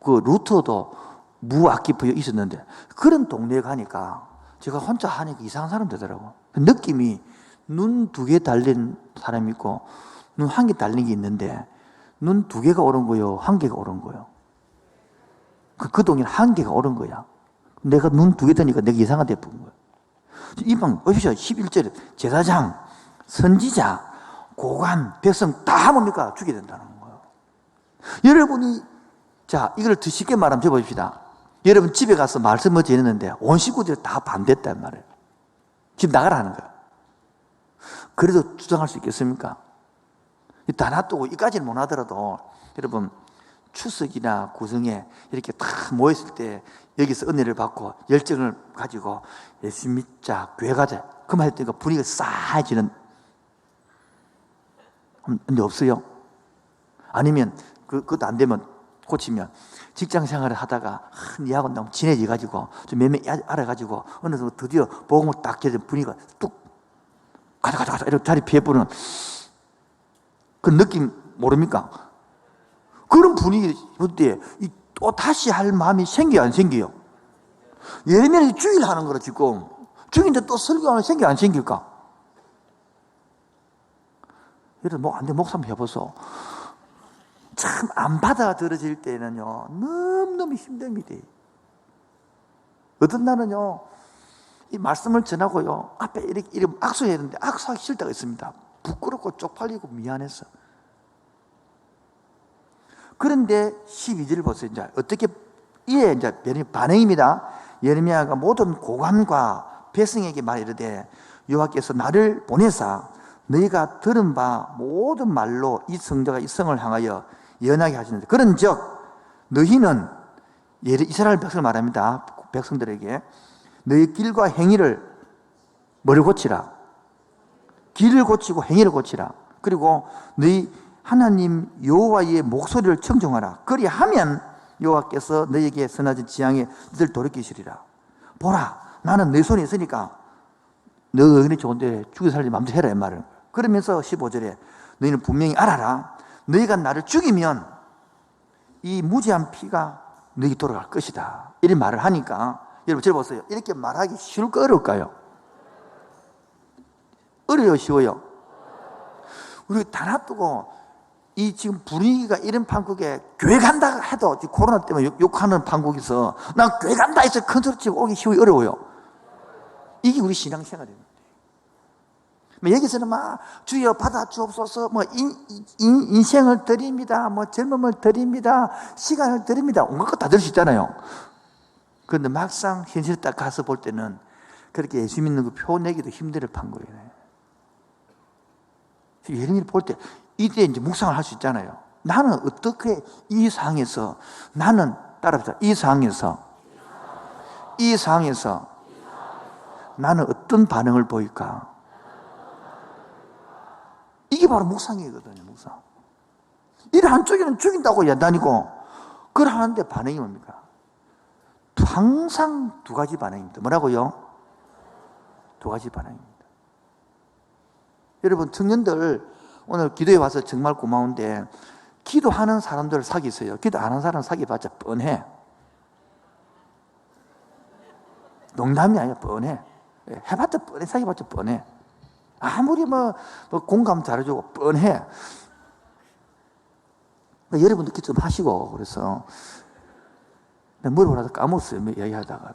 그 루터도 무악기 부여 있었는데 그런 동네에 가니까 제가 혼자 하니까 이상한 사람 되더라고. 느낌이 눈 2개 달린 사람이 있고 눈 1개 달린 게 있는데 눈 2개가 옳은 거요, 1개가 옳은 거요. 그 동네는 1개가 옳은 거야. 내가 눈 2개 되니까 내가 이상한 데 본 거야. 이방 보십시오. 11절에 제사장, 선지자, 고관, 백성 다 뭡니까? 죽여야 된다는 거예요. 여러분이 이걸 더 쉽게 말하면 해봅시다. 여러분 집에 가서 말씀을 드렸는데 온 식구들이 다 반대했단 말이에요. 집 나가라는 거예요. 그래도 주장할 수 있겠습니까? 다 놔두고 이까지는 못 하더라도 여러분 추석이나 구성에 이렇게 다 모였을 때 여기서 은혜를 받고 열정을 가지고 예수 믿자, 교회 가자 그 말 했더니 분위기가 싸해지는, 근데 없어요. 아니면 그것도 안 되면 고치면 직장 생활을 하다가 니하고 너무 친해져가지고 좀 매매 알아가지고 어느 정도 드디어 복음을 딱 깨진 분위기가 뚝 가자 이렇게 자리 피해보는 그 느낌 모릅니까? 그런 분위기 때 또 다시 할 마음이 생겨요, 안 생겨요? 예레미야는 주일 하는 거라 지금 주일인데 또 설교하면 생겨 안 생길까? 여러분 뭐 안 돼, 목사 한번 해보소. 참 안 받아들여질 때는요 너무너무 힘듭니다. 어떤 날은요 이 말씀을 전하고요 앞에 이렇게 악수해야 되는데 악수하기 싫을 때가 있습니다. 부끄럽고 쪽팔리고 미안해서. 그런데 12절을 보세요. 이제 어떻게 이에 이제 반응입니다. 예레미야가 모든 고관과 백성에게 말이르되 여호와께서 나를 보내사 너희가 들은 바 모든 말로 이 성자가 이 성을 향하여 예언하게 하시는데 그런즉 너희는 이스라엘 백성을 말합니다. 백성들에게 너희 길과 행위를 뭐를 고치라. 길을 고치고 행위를 고치라. 그리고 너희 하나님 여호와의 목소리를 청종하라. 그리하면 여호와께서 너희에게 선하신 지향에 너희를 돌이키시리라. 보라 나는 내 손에 있으니까 너 의견이 좋은데 죽여 살지 마음대로 해라 이 말을. 그러면서 15절에 너희는 분명히 알아라. 너희가 나를 죽이면 이 무지한 피가 너희에게 돌아갈 것이다. 이런 말을 하니까 여러분 저 보세요. 이렇게 말하기 쉬울까 어려울까요? 어려요 쉬워요? 우리 다 놔두고 이 지금 분위기가 이런 판국에 교회 간다 해도 코로나 때문에 욕하는 판국에서 난 교회 간다 해서 큰 소리 치고 오기 쉬워요 어려워요? 이게 우리 신앙생활입니다. 여기서는 막 주여 받아 주옵소서 뭐 인생을 드립니다 뭐 젊음을 드립니다 시간을 드립니다 온갖 것 다 들 수 있잖아요. 그런데 막상 현실에 딱 가서 볼 때는 그렇게 예수 믿는 거 표 내기도 힘들 판국이네. 예레미야를 볼 때 이때 이제 묵상을 할 수 있잖아요. 나는 어떻게 이 상황에서 나는 따라합시다. 이 상황에서 나는 어떤 반응을 보일까? 이게 바로 묵상이거든요. 묵상. 일 한쪽에는 죽인다고 야단이고 그걸 하는데 반응이 뭡니까? 항상 두 가지 반응입니다. 뭐라고요? 두 가지 반응입니다. 여러분 청년들 오늘 기도에 와서 정말 고마운데 기도하는 사람들을 사귀세요. 기도 안 하는 사람 사귀어봤자 뻔해. 농담이 아니야. 뻔해. 해봤자 뻔해. 사귀어봤자 뻔해. 아무리 뭐 공감 잘해주고 뻔해. 그러니까 여러분도 기도 좀 하시고 그래서 물어보라도 까먹었어요. 얘기하다가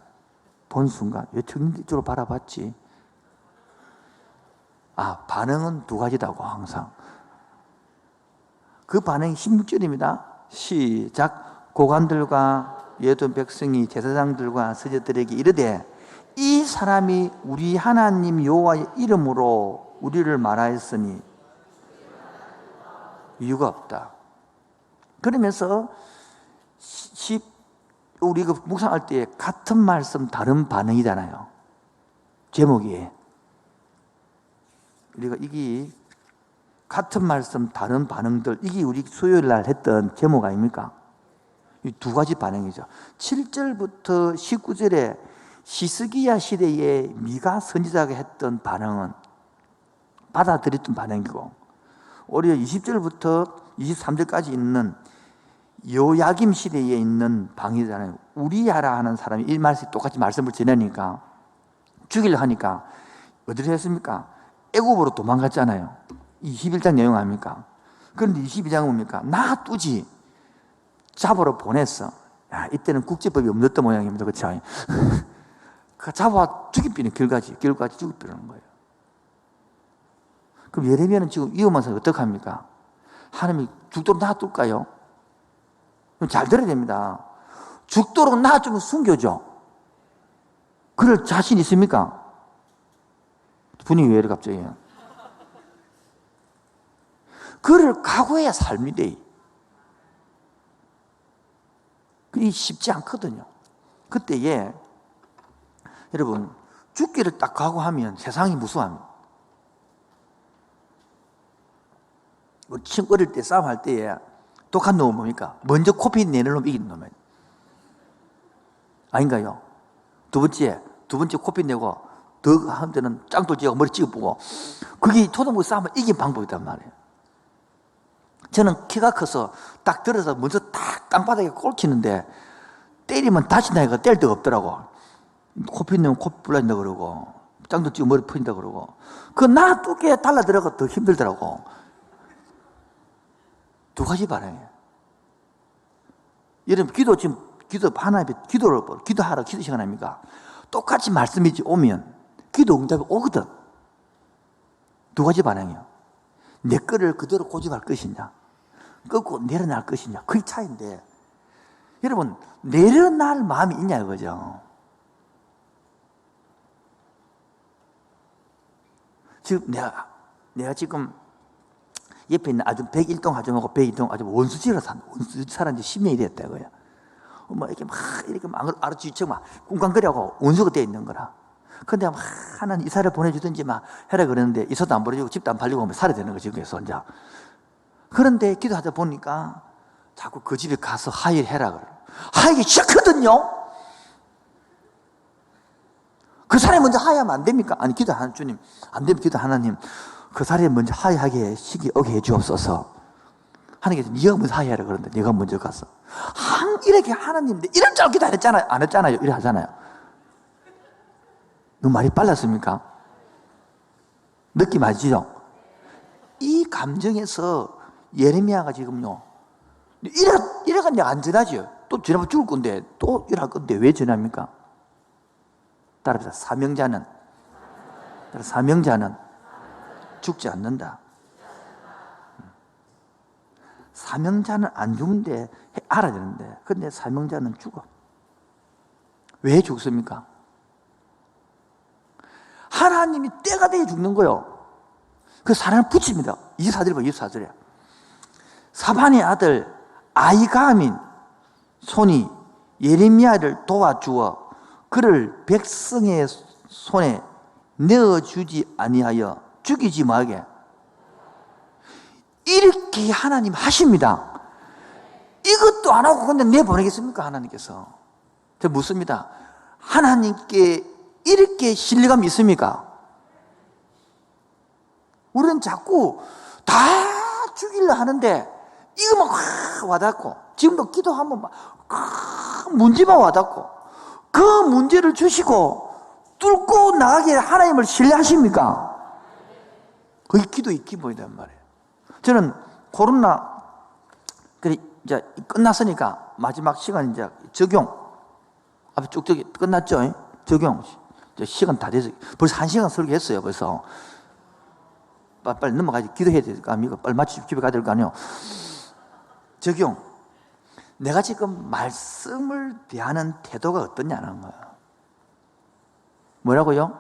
본 순간 왜 청년적으로 바라봤지? 반응은 두 가지다고 항상. 그 반응이 16절입니다. 시작. 고관들과 예돈 백성이 제사장들과 서자들에게 이르되 이 사람이 우리 하나님 여호와의 이름으로 우리를 말하였으니 이유가 없다. 그러면서 우리가 묵상할 때 같은 말씀 다른 반응이잖아요. 제목이 우리가 이게 같은 말씀 다른 반응들 이게 우리 수요일 날 했던 제목 아닙니까? 이 두 가지 반응이죠. 7절부터 19절에 시스기야 시대에 미가 선지자가 했던 반응은 받아들였던 반응이고 오히려 20절부터 23절까지 있는 요야김 시대에 있는 방이잖아요. 우리야라 하는 사람이 이 말씀 똑같이 말씀을 전하니까 죽이려 하니까 어디를 했습니까? 애굽으로 도망갔잖아요. 21장 내용 아닙니까? 그런데 22장은 뭡니까? 놔두지 잡으러 보냈어. 이때는 국제법이 없었던 모양입니다. 그렇죠? 잡아 죽이비는 길까지 죽이비는 거예요. 그럼 예레미야는 지금 위험한 상황 어떡합니까? 하나님이 죽도록 놔둘까요? 잘 들어야 됩니다. 죽도록 놔주면 숨겨줘. 그럴 자신 있습니까? 분위기 왜 이래 갑자기? 그를 각오해야 삶이 돼. 그게 쉽지 않거든요. 그때에 여러분 죽기를 딱 각오하면 세상이 무서워합니다. 친구 어릴 때 싸움할 때에 독한 놈은 뭡니까? 먼저 코피 내는 놈 이기는 놈이에요. 아닌가요? 두 번째 코피 내고 더 한 때는 짱돌 지어가 머리 찍어보고 그게 초등부 싸움을 이긴 방법이란 말이에요. 저는 키가 커서 딱 들어서 먼저 딱 땅바닥에 꼴치는데 때리면 다시 나니까 뗄 데가 없더라고. 코피 내면 코피 불난다 그러고 짱돌 지어 머리 풀린다 그러고 그 나 두께 달라 들어가 더 힘들더라고. 두 가지 바람이에요. 여러분 기도 하나님께 기도하라 기도 시간 아닙니까? 똑같이 말씀이 오면 기도 응답이 오거든. 두 가지 반응이에요. 내 거를 그대로 고집할 것이냐 끊고 내려날 것이냐 그게 차이인데 여러분 내려날 마음이 있냐 이거죠. 지금 내가 지금 옆에 있는 아주 101동 아줌마하고 102동 아줌마 원수지로 살은 지 10년이 됐다 이거야. 이렇게 막 아르치처럼 막 꿍꿍거리고 원수가 되어 있는 거라. 근데 막 하나님 이사를 보내주든지 막 해라 그러는데 이사도 안 보내주고 집도 안 팔리고 살아야 되는 거지 그래서 혼자. 그런데 기도하다 보니까 자꾸 그 집에 가서 하일 해라 그래. 하이기 싫거든요. 그 사람이 먼저 하이하면 안 됩니까? 아니 기도하는 주님 안 되면 기도 하나님 그 사람이 먼저 하이하게 시기 오게 해주옵소서. 하나님께서 네가 먼저 하이하라 그러는데 네가 먼저 가서 이렇게 하나님인데 이럴 줄 알고 기도 안 했잖아요. 이래 하잖아요. 너무 말이 빨랐습니까? 느낌 아시죠? 이 감정에서 예레미야가 지금요 이래가 내가 안전하죠. 또 지나면 죽을 건데 또 이럴 건데 왜 전합니까? 따라합시다. 사명자는 죽지 않는다. 사명자는 안 죽는데 알아야 되는데 근데 사명자는 죽어. 왜 죽습니까? 하나님이 때가 되어 죽는 거예요. 그 사람을 붙입니다. 24절에 봐, 24절에. 사반의 아들 아이가민 손이 예레미야를 도와주어 그를 백성의 손에 내어주지 아니하여 죽이지 마게. 이렇게 하나님 하십니다. 이것도 안 하고 근데 내보내겠습니까? 하나님께서. 저 묻습니다. 하나님께 이렇게 신뢰감이 있습니까? 우리는 자꾸 다 죽이려 하는데 이거만 확 와닿고 지금도 기도하면 막 문제만 와닿고 그 문제를 주시고 뚫고 나가게 하나님을 신뢰하십니까? 그게 기도의 기본이란 말이에요. 저는 코로나 이제 끝났으니까 마지막 시간 이제 적용 앞에 쭉쭉 끝났죠? 적용 시간 다 돼서 벌써 1시간 설교했어요. 벌써 빨리 넘어가야지. 기도해야 될 거 아닙니까? 빨리 마치고 집에 가야 될 거 아니에요. 적용. 내가 지금 말씀을 대하는 태도가 어떠냐는 거예요. 뭐라고요?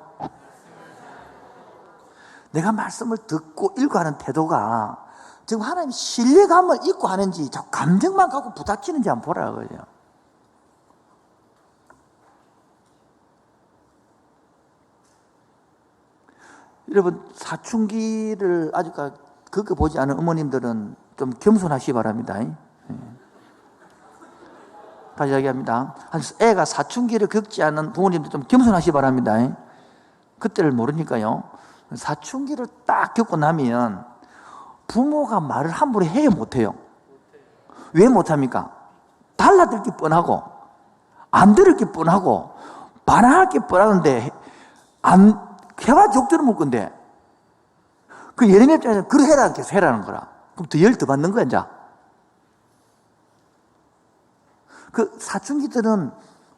내가 말씀을 듣고 읽고 하는 태도가 지금 하나님 신뢰감을 잊고 하는지 자꾸 감정만 갖고 부닥치는지 한번 보라고요. 여러분 사춘기를 아직까지 그렇게 보지 않은 어머님들은 좀 겸손하시기 바랍니다. 다시 이야기합니다. 애가 사춘기를 겪지 않은 부모님들 좀 겸손하시기 바랍니다. 그때를 모르니까요. 사춘기를 딱 겪고 나면 부모가 말을 함부로 해야 못해요. 왜 못합니까? 달라들 게 뻔하고 안 들을 게 뻔하고 반항할 게 뻔하는데 안 해와 욕들을 먹을 건데 그 예레미야 입장에서는 그래 해라 계속 해라는 거라. 그럼 더 열 더 받는 거야 이제. 그 사춘기들은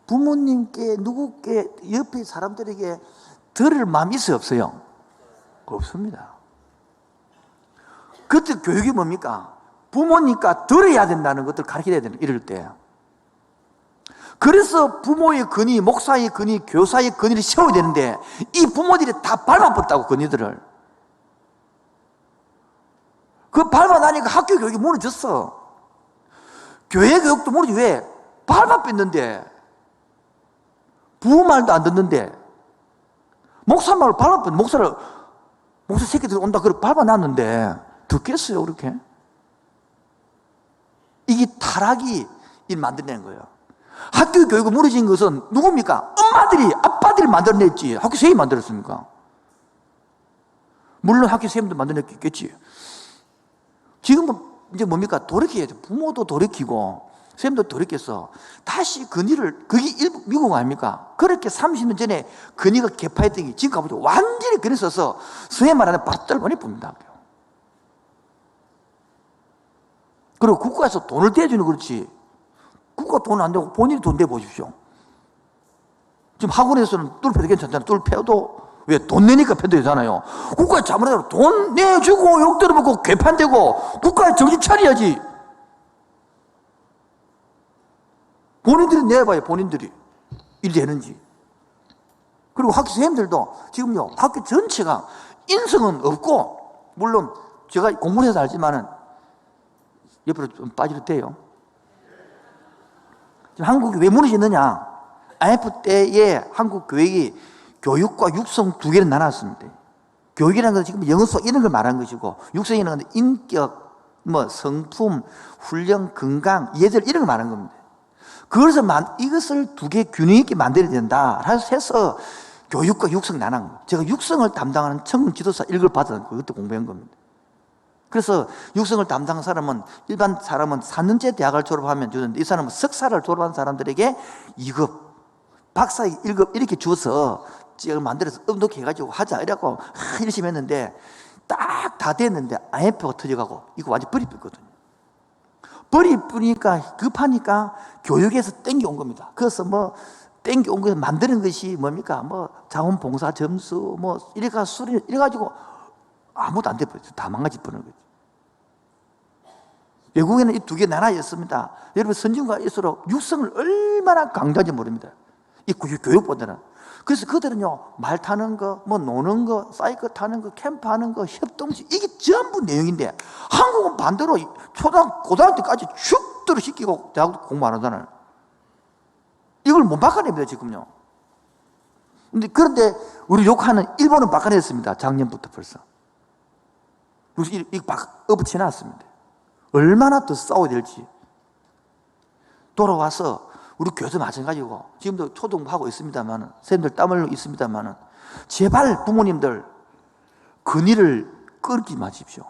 부모님께 누구께 옆에 사람들에게 들을 마음이 있어요 없어요? 없습니다. 그때 교육이 뭡니까? 부모니까 들어야 된다는 것들을 가르쳐야 되는 이럴 때. 그래서 부모의 근위, 목사의 근위, 교사의 근위를 세워야 되는데 이 부모들이 다 밟아봤다고 근위들을. 그 밟아나니까 학교 교육이 무너졌어. 교회 교육도 무너지. 왜? 밟아뺐는데 부모 말도 안 듣는데 목사 말을 밟아뺐는데 목사 새끼들 온다 그러고 밟아놨는데 듣겠어요, 그렇게? 이게 타락이 만들어낸 거예요. 학교 교육이 무너진 것은 누굽니까? 엄마들이, 아빠들이 만들어냈지. 학교 선생님이 만들었습니까? 물론 학교 선생님도 만들어냈겠지. 지금은 이제 뭡니까? 돌이켜야죠. 부모도 돌이키고, 선생님도 돌이켜서 다시 건의를, 그게 미국 아닙니까? 그렇게 30년 전에 건의가 개파했던 게 지금 가보죠. 완전히 건의 써서 선생님 말하는 바로 보냅니다. 그리고 국가에서 돈을 대주는 그렇지. 국가 돈 안 되고 본인이 돈 대보십시오. 지금 학원에서는 뚫패도 괜찮잖아요. 뚫패도 왜? 돈 내니까 패도 되잖아요. 국가에 잘못하면 돈 내주고 욕 들어먹고 개판되고 국가에 정신 차려야지. 본인들이 내봐요. 본인들이 일이 되는지. 그리고 학교 선생님들도 지금요 학교 전체가 인성은 없고, 물론 제가 공부를 해서 알지만은 옆으로 좀 빠져도 돼요. 지금 한국이 왜 무너졌느냐? IMF 때에 한국 교육이 교육과 육성 두 개를 나눴습니다. 교육이라는 건 지금 영어 수학 이런 걸 말하는 것이고, 육성이라는 건 인격, 성품, 훈련, 건강, 예절 이런 걸 말하는 겁니다. 그래서 이것을 두 개 균형 있게 만들어야 된다 해서 교육과 육성 나눈 거예요. 제가 육성을 담당하는 청년 지도사 1급을 받아서 그것도 공부한 겁니다. 그래서 육성을 담당한 사람은, 일반 사람은 4년제 대학을 졸업하면 주는데, 이 사람은 석사를 졸업한 사람들에게 2급, 박사 1급 이렇게 주어서 지금 만들어서 음독해가지고 하자 이래갖고 열심히 했는데, 딱 다 됐는데 IMF가 터져가고 이거 완전 버리 뿌거든요. 버리 뿌니까 급하니까 교육에서 땡겨온 겁니다. 그래서 땡겨온 것을 만드는 것이 뭡니까? 자원봉사 점수 이래가 수리 이래가지고 아무도 안 돼버렸어요. 다 망가져 버리는 거죠. 외국에는 이 두 개 나라였습니다. 여러분, 선진국일수록 육성을 얼마나 강조하는지 모릅니다. 이 교육보다는. 그래서 그들은요, 말 타는 거, 노는 거, 사이클 타는 거, 캠프 하는 거, 협동식, 이게 전부 내용인데, 한국은 반대로 고등학교 때까지 축도로 시키고 대학도 공부 안 하잖아요. 이걸 못 바꿔냅니다, 지금요. 그런데 우리 욕하는 일본은 바꿔냈습니다. 작년부터 벌써. 그래서 이거 엎어치놨습니다. 얼마나 더 싸워야 될지. 돌아와서 우리 교회도 마찬가지고, 지금도 초등부하고 있습니다만, 선생님들 땀 흘리고 있습니다만, 제발 부모님들 건의를 끊지 마십시오.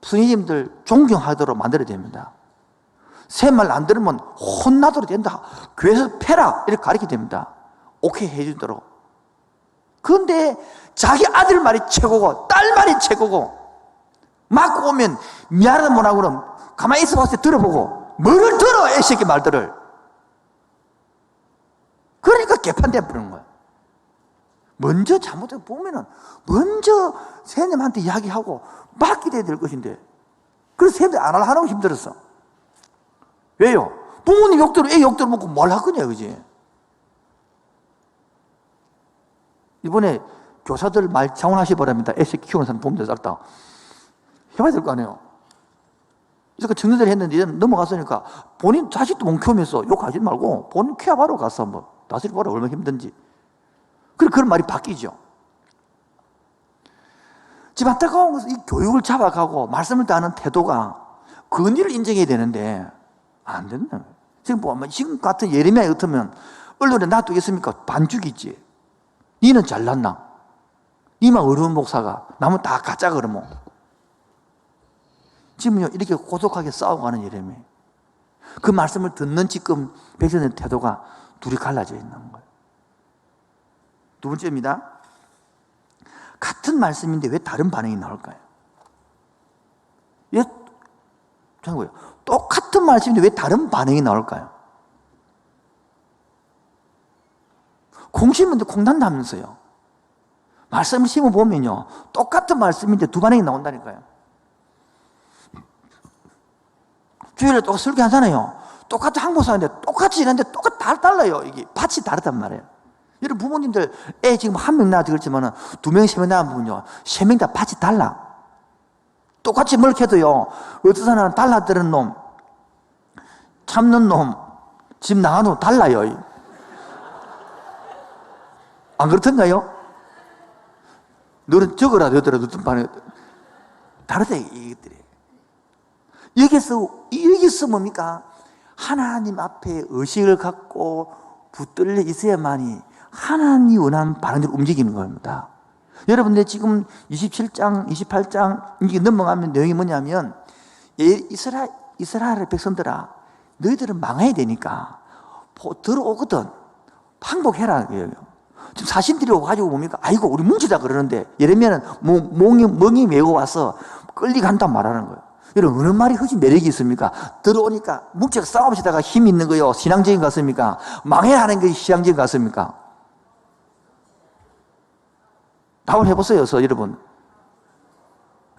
선생님들 존경하도록 만들어야 됩니다. 새 말 안 들으면 혼나도록 된다. 교회에서 패라 이렇게 가르쳐야 됩니다. 오케이 해주도록. 그런데 자기 아들 말이 최고고 딸 말이 최고고, 맞고 오면 미안하다 못하고는 가만히 있어 봤을 때 들어보고, 뭐를 들어, 애새끼 말들을. 그러니까 개판돼 버리는 거야. 먼저 잘못해 보면은 먼저 선생님한테 이야기하고 맡기게 될 것인데, 그래서 선생님들 안 하려고 힘들었어. 왜요? 부모님 욕대로 애 욕대로 먹고 뭘 할 거냐, 그지? 이번에 교사들 말 자원하시 바랍니다. 애새끼 키우는 사람 보면 싹 다 해봐야 될 거 아니에요. 그래서 청년들 했는데 이제 넘어갔으니까 본인 자식도 못 키우면서 욕하지 말고 본인 키워봐라 가서 다스려봐라 얼마나 힘든지. 그런 말이 바뀌죠. 지금 안타까운 것은 이 교육을 잡아가고 말씀을 다하는 태도가 권위를 인정해야 되는데 안 된다. 지금 같은 예레미야 같으면 언론에 놔두겠습니까? 반죽이지. 니는 잘났나? 니만 어려운 목사가 남은 다 가짜 그러면. 지금요 이렇게 고독하게 싸워가는 예레미야. 그 말씀을 듣는 지금 백성의 태도가 둘이 갈라져 있는 거예요. 두 번째입니다. 같은 말씀인데 왜 다른 반응이 나올까요? 똑같은 말씀인데 왜 다른 반응이 나올까요? 콩 심는데 콩 난다면서요. 말씀을 심어보면요 똑같은 말씀인데 두 반응이 나온다니까요. 주일에 또 설교하잖아요. 똑같은 항복사인데 똑같이 지냈는데 다 달라요. 이게 밭이 다르단 말이에요. 여러분 부모님들 애 지금 한 명 낳아도 그렇지만 두 명, 세 명 낳으면요 세 명 다 밭이 달라. 똑같이 멀게도요 어떤 사람은 달라드는 놈, 참는 놈, 집 나가는 놈 달라요. 안 그렇던가요? 너는 적어라 너더라 너든 반에 다르다 이것들이. 여기서 뭡니까? 하나님 앞에 의식을 갖고 붙들려 있어야만이 하나님이 원하는 반응대로 움직이는 겁니다. 여러분들 지금 27장, 28장 이게 넘어가면 내용이 뭐냐면 이스라엘 백성들아 너희들은 망해야 되니까 들어오거든 항복해라. 지금 사신들이 와가지고 뭡니까? 아이고 우리 뭉치자 그러는데 예레미야는 멍이 메고 와서 끌리간단 말하는 거예요. 여러분 어느 말이 훨씬 매력이 있습니까? 들어오니까 뭉쳐서 싸움시다가 힘이 있는 거요 신앙적인 것 같습니까? 망해야 하는 것이 신앙적인 것 같습니까? 답을 해보세요, 여러분.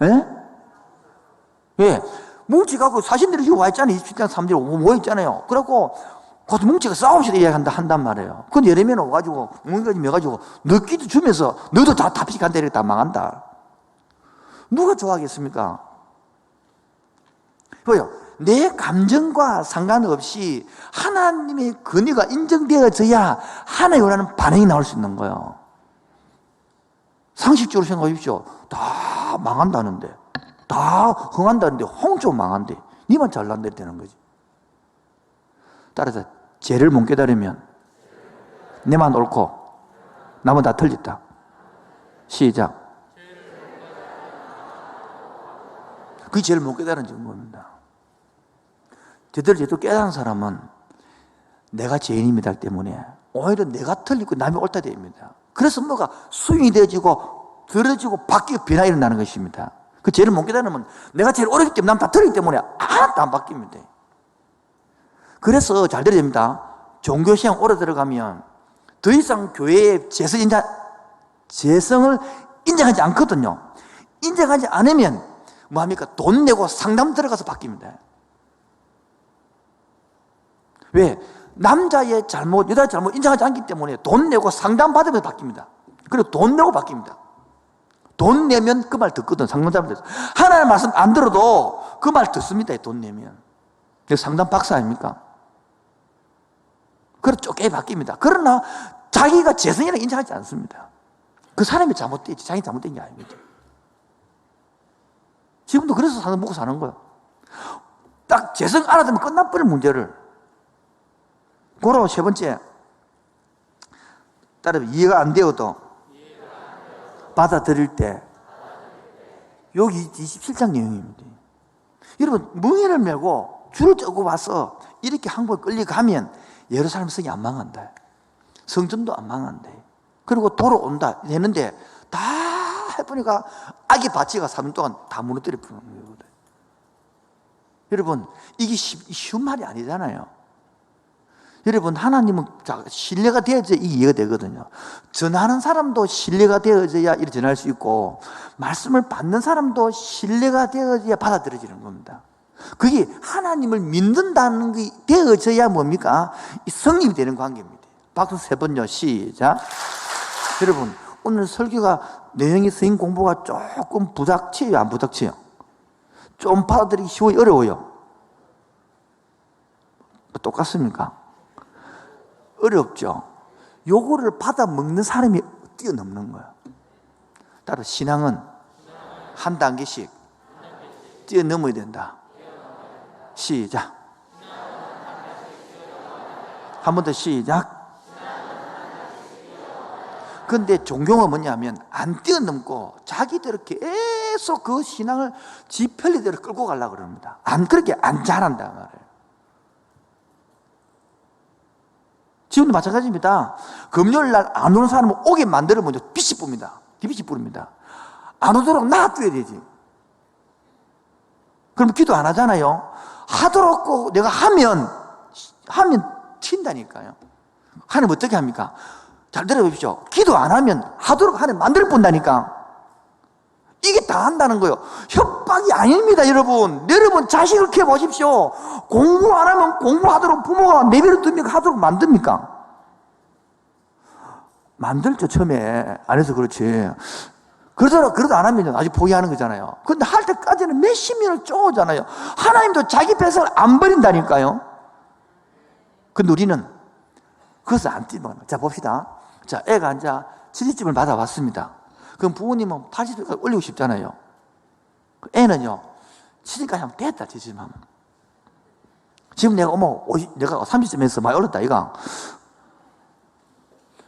예? 예. 뭉치가고 사신들이 지금 와 있잖아요. 27장 3절에 모여있잖아요. 그래갖고, 그 뭉치가 싸움시다 이야기한단 말이에요. 근데 예레미야는 와가지고, 뭉치까지 매가지고, 너끼도 주면서, 너도 다 답식한다, 이렇게 다 망한다. 누가 좋아하겠습니까? 보여. 내 감정과 상관없이 하나님의 권위가 인정되어져야 하나님이 원하는 반응이 나올 수 있는 거예요. 상식적으로 생각하십시오. 다 망한다는데, 다 흥한다는데, 홍조 망한데, 니만 잘난다 되는 거지. 따라서, 죄를 못 깨달으면, 내만 옳고, 나만 다 틀렸다. 시작. 그 죄를 못 깨달은 증거입니다. 제대로 깨달은 사람은 내가 죄인입니다 때문에 오히려 내가 틀리고 남이 옳다 됩니다. 그래서 뭐가 수용이 되어지고 들어지고 바뀌고 변화가 일어나는 것입니다. 그 죄를 못 깨달으면 내가 제일 옳기 때문에 남 다 틀리기 때문에 하나도 안 바뀝니다. 그래서 잘 들어야 됩니다. 종교시장 오래 들어가면 더 이상 교회의 재성을 인정하지 않거든요. 인정하지 않으면 뭐합니까? 돈 내고 상담 들어가서 바뀝니다. 왜? 남자의 잘못, 여자의 잘못 인정하지 않기 때문에 돈 내고 상담 받으면서 바뀝니다. 그리고 돈 내고 바뀝니다. 돈 내면 그 말 듣거든, 상담자분들. 하나님 말씀 안 들어도 그 말 듣습니다, 돈 내면. 상담 박사 아닙니까? 그래서 쪼개 바뀝니다. 그러나 자기가 재성이라고 인정하지 않습니다. 그 사람이 잘못됐지, 자기 잘못된 게 아니거든. 지금도 그래서 먹고 사는 거예요. 딱 재성 알아두면 끝나버릴 문제를. 그리고 세 번째, 따로 이해가 안 되어도 받아들일 때, 여기 27장 내용입니다. 여러분, 멍에를 메고 줄을 쩌고 와서 이렇게 항복에 끌려가면 예루살렘 성이 안 망한다. 성전도 안 망한다. 그리고 돌아온다. 되는데 다 해보니까 아기 바치가 3년 동안 다 무너뜨려 부는 거거든. 여러분, 이게 쉬운 말이 아니잖아요. 여러분, 하나님은 신뢰가 되어져야 이게 이해가 되거든요. 전하는 사람도 신뢰가 되어져야 이렇게 전할 수 있고, 말씀을 받는 사람도 신뢰가 되어져야 받아들여지는 겁니다. 그게 하나님을 믿는다는 게 되어져야 뭡니까? 이 성립이 되는 관계입니다. 박수 세 번요. 시작. 여러분, 오늘 설교가 내용이 쓰인 공부가 조금 부닥쳐요, 안 부닥쳐요? 좀 받아들이기 쉬워요, 어려워요? 똑같습니까? 어렵죠. 요거를 받아 먹는 사람이 뛰어넘는 거예요. 따로 신앙은 한 단계씩 뛰어넘어야 된다. 시작. 한 번 더 시작. 근데 종교가 뭐냐면 안 뛰어넘고 자기대로 계속 그 신앙을 지 편리대로 끌고 가려고 그럽니다. 그렇게 안 잘한단 말이에요. 지금도 마찬가지입니다. 금요일 날 안 오는 사람은 오게 만들어 먼저 빛이 뿝니다. 빛이 뿌립니다. 안 오도록 놔둬야 되지. 그럼 기도 안 하잖아요. 하도록 내가 하면 튄다니까요. 하나님 어떻게 합니까? 잘 들어보십시오. 기도 안 하면 하도록 하나님 만들어 본다니까. 이게 다 한다는 거예요. 협박이 아닙니다, 여러분. 여러분 자식을 키워보십시오. 공부 안 하면 공부하도록 부모가 내버려 두면 하도록 만듭니까? 만들죠, 처음에. 안 해서 그렇지. 그러도 안 하면 아직 포기하는 거잖아요. 근데 할 때까지는 몇십 년을 쪼잖아요. 하나님도 자기 백성을 안 버린다니까요. 근데 우리는 그것을 안 뛰는 거예요. 자, 봅시다. 자, 애가 이제 취직집을 받아왔습니다. 그럼 부모님은 80세까지 올리고 싶잖아요. 애는요, 시집까지 하면 됐다, 지금. 지금 내가, 내가 30점에서 많이 어렸다, 이거.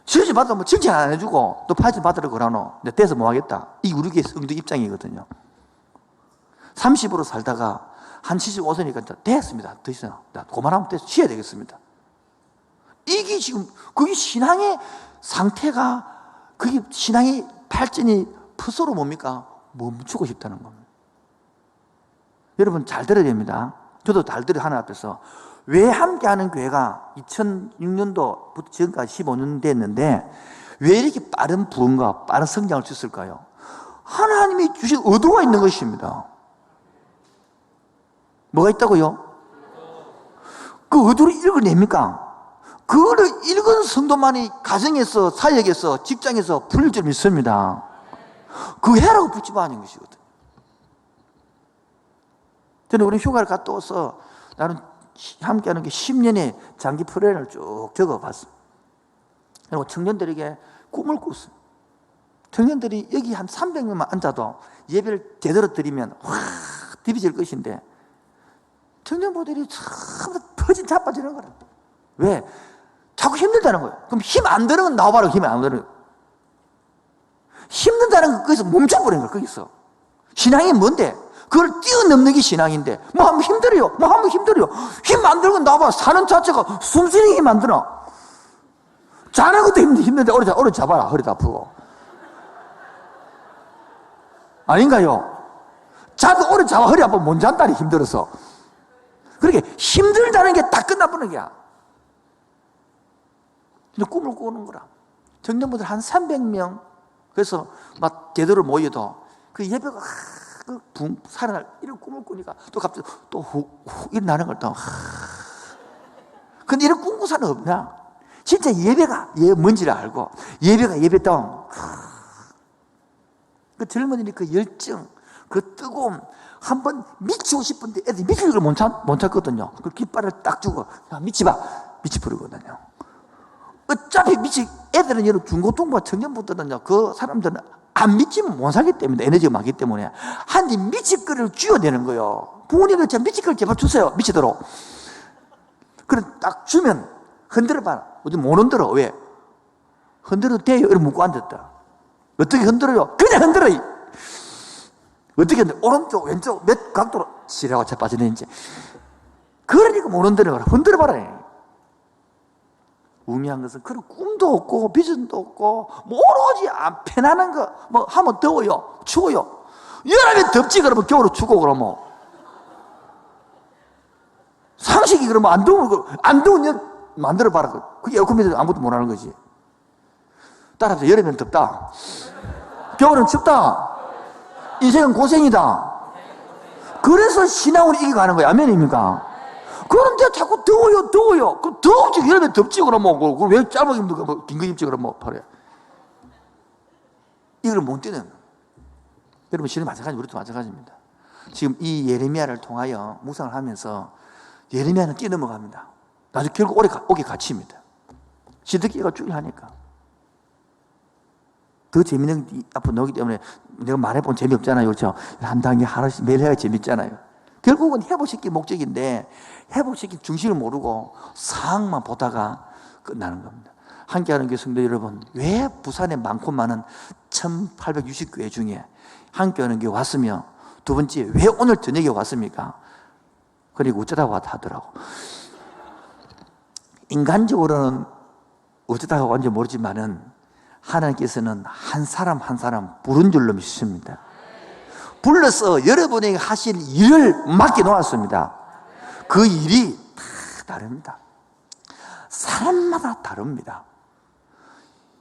시집 받으면 뭐 칭찬 안 해주고, 또 파이팅 받으라고 그러노. 내가 돼서 뭐 하겠다. 이게 우리 교회 성도 입장이거든요. 30으로 살다가, 한 75세니까 됐습니다. 더 이상. 그만하면 돼서 쉬어야 되겠습니다. 이게 지금, 그게 신앙의 상태가, 그게 신앙의 발전이 푸서로 뭡니까? 멈추고 싶다는 겁니다. 여러분 잘 들어야 됩니다. 저도 잘 들어요. 하나님 앞에서. 왜 함께하는 교회가 2006년도부터 지금까지 15년 됐는데 왜 이렇게 빠른 부흥과 빠른 성장을 줬을까요? 하나님이 주신 의도가 있는 것입니다. 뭐가 있다고요? 그 의도를 읽어냅니까? 그거를 읽은 성도만이 가정에서, 사역에서, 직장에서 풀릴 줄 믿습니다. 그 해라고 붙이면 하는 것이거든요. 저는 우리 휴가를 갔다 와서 나는 함께하는 게 10년의 장기 플랜을 쭉 적어봤어요. 그리고 청년들에게 꿈을 꿨어요. 청년들이 여기 한 300명만 앉아도 예배를 제대로 드리면 확 디비질 것인데 청년부들이 전부 퍼진 자빠지는 거라. 왜? 자꾸 힘들다는 거예요. 그럼 힘 안 드는 건 나와봐라. 힘이 안 드는 거예요. 힘든다는 건 거기서 멈춰버리는 거예요. 거기서. 신앙이 뭔데? 그걸 뛰어넘는 게 신앙인데 뭐 하면 힘들어요. 뭐 하면 힘들어요. 힘 안 들고 나와봐. 사는 자체가 숨쉬는 힘 안 들어. 자는 것도 힘든데 오래 잡아라. 허리도 아프고. 아닌가요? 자도 오래 잡아. 허리 아프면 못 잔다니 힘들어서. 그렇게 힘들다는 게 다 끝나버리는 거야. 근데 꿈을 꾸는 거라. 청년분들 한 300명 그래서 막 제대로 모여도 그 예배가 살아날 이런 꿈을 꾸니까 또 갑자기 또 훅 일어나는 걸 또. 근데 이런 꿈꾸는 사람 없냐? 진짜 예배가 뭔지를 알고 예배가 예배다움. 그 젊은이의 그 열정, 그 뜨거움 한번 미치고 싶은데 애들이 미칠 걸 못 찾거든요. 그 깃발을 딱 주고 야, 미치버리거든요. 어차피 애들은 여러 중고등부와 청년부들은요, 그 사람들은 안 미치면 못 살기 때문에, 에너지가 많기 때문에 한지 미칠 거를 쥐어내는 거예요. 부모님들 제가 미칠 걸 제발 주세요. 미치도록. 그래 딱 주면 흔들어봐. 요즘 못 흔들어. 왜? 흔들어도 돼요. 이렇게 묻고 앉았다. 어떻게 흔들어요? 그냥 흔들어. 어떻게 흔들어? 오른쪽, 왼쪽, 몇 각도로 지라고 자빠지는지. 그러니까 못 흔들어. 흔들어봐라. 우미한 것은 그런 꿈도 없고 비전도 없고 오로지 안 편안한 거 뭐 하면 더워요, 추워요. 여름에 덥지 그러면 겨울에 추고 그러면 상식이 그러면 안 더운 여 만들어 봐라. 그게 에어컨 밑에서 아무것도 못 하는 거지. 따라서 여름엔 덥다, 겨울엔 춥다, 인생은 고생이다. 그래서 신앙으로 이겨가는 거예요. 아멘입니까? 그런데 자꾸 더워요. 그럼 덥지. 여름에 덥지, 그러면. 왜 짧은 입는 거, 긴 거 입지, 그러면. 그래. 이걸 못 뛰는. 여러분, 신은 마찬가지, 우리도 마찬가지입니다. 지금 이 예레미야를 통하여 묵상을 하면서 예레미야는 뛰어넘어갑니다. 나중에 결국 오게 갇힙니다. 시드기가 쭉 하니까. 더 재밌는 게 앞으로 나오기 때문에 내가 말해보면 재미없잖아요. 그렇죠? 한 단계 하나씩 매일 해야 재밌잖아요. 결국은 회복시킬 목적인데 회복시킬 중심을 모르고 상황만 보다가 끝나는 겁니다. 함께하는 교회 성도 여러분, 왜 부산에 많고 많은 1860교회 중에 함께하는 교회 왔으며 두 번째 왜 오늘 저녁에 왔습니까? 그리고 어쩌다 왔다 하더라고. 인간적으로는 어쩌다 왔는지 모르지만은 하나님께서는 한 사람 한 사람 부른 줄로 믿습니다. 불러서 여러분에게 하실 일을 맡겨놓았습니다. 그 일이 다 다릅니다. 사람마다 다릅니다.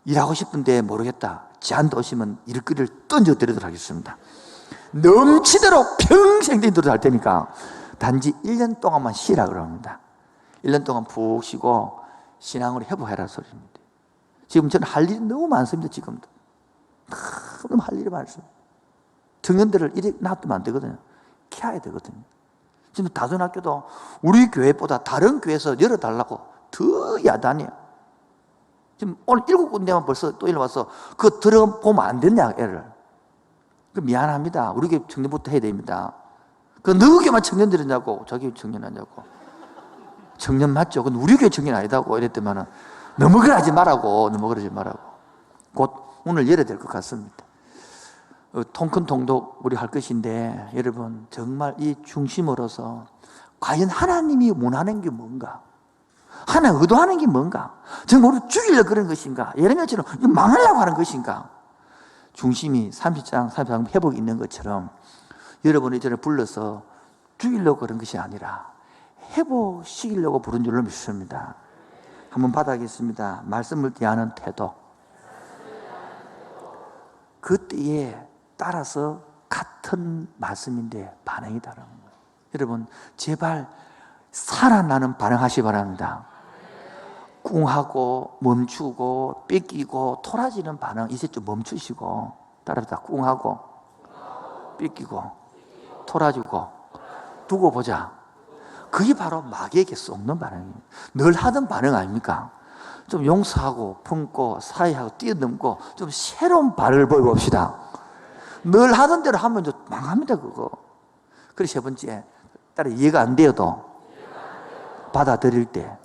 일하고 싶은데 모르겠다. 제안도 오시면 일거리를 던져드리도록 하겠습니다. 넘치도록 평생 던져도 할 테니까 단지 1년 동안만 쉬라 그럽니다. 1년 동안 푹 쉬고 신앙으로 회복해라 소리입니다. 지금 저는 할 일이 너무 많습니다. 지금도 너무 할 일이 많습니다. 청년들을 이렇게 놔두면 안 되거든요. 키워야 되거든요. 지금 다전학교도 우리 교회보다 다른 교회에서 열어달라고 더 야단이에요. 지금 오늘 7군데만 벌써 또 일어나서 그거 들어보면 안 됐냐, 애를. 그 미안합니다. 우리 교회 청년부터 해야 됩니다. 그 너희 교회만 청년들이냐고, 저기 교회 청년하냐고. 청년 맞죠? 근데 우리 교회 청년 아니다고 이랬더만은 너무 그러지 말라고, 너무 그러지 말라고. 곧 오늘 열어야 될 것 같습니다. 통큰 통독 우리 할 것인데, 여러분 정말 이 중심으로서 과연 하나님이 원하는 게 뭔가? 하나님 의도하는 게 뭔가? 정말 우리 죽이려고 그런 것인가? 예레미야처럼 망하려고 하는 것인가? 중심이 30장, 33장 회복이 있는 것처럼 여러분이 저를 불러서 죽이려고 그런 것이 아니라 회복시키려고 부른 줄로 믿습니다. 한번 받아보겠습니다. 말씀을 대하는 태도. 그때에 따라서 같은 말씀인데 반응이 다른 거예요. 여러분 제발 살아나는 반응하시기 바랍니다. 꿍하고 멈추고 뺏기고 토라지는 반응 이제 좀 멈추시고, 따라서 꿍하고 뺏기고 토라지고 두고 보자. 그게 바로 마귀에게 쏟는 반응이에요. 늘 하던 반응 아닙니까? 좀 용서하고 품고 사이하고 뛰어넘고 좀 새로운 발을 보여봅시다. 늘 하던 대로 하면 좀 망합니다 그거. 그리고 세 번째, 따라 이해가 안 되어도 받아들일 때,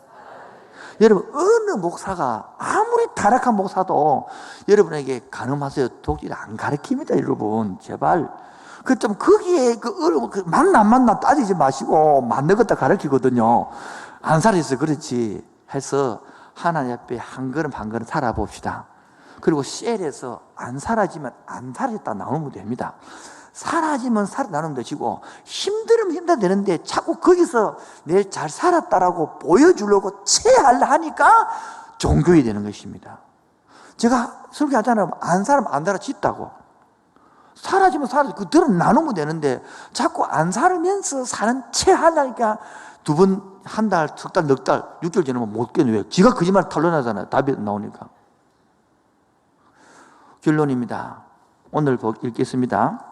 여러분 어느 목사가 아무리 타락한 목사도 여러분에게 간음하세요 독질 안 가르칩니다. 여러분 제발 그 좀 거기에 맞나 안 맞나 따지지 마시고 맞는 것다 가르치거든요. 안 살아서 그렇지 해서 하나님 앞에 한 걸음 한 걸음 살아봅시다. 그리고 셀에서 안 사라지면 안 사라졌다 나오면 됩니다. 사라지면 살아나는 것이고, 힘들면 힘들어야 되는데 자꾸 거기서 내일 잘 살았다라고 보여주려고 체하려 하니까 종교이 되는 것입니다. 제가 설교하잖아요. 안 살면 안 살아진다고. 사라지면 사라지고 그들은 나누면 되는데 자꾸 안 살면서 사는 체하려니까 두 번, 한 달, 석 달, 넉 달, 6개월 지나면 못 깨는. 지가 거짓말 털려나잖아요. 답이 나오니까. 결론입니다. 오늘 읽겠습니다.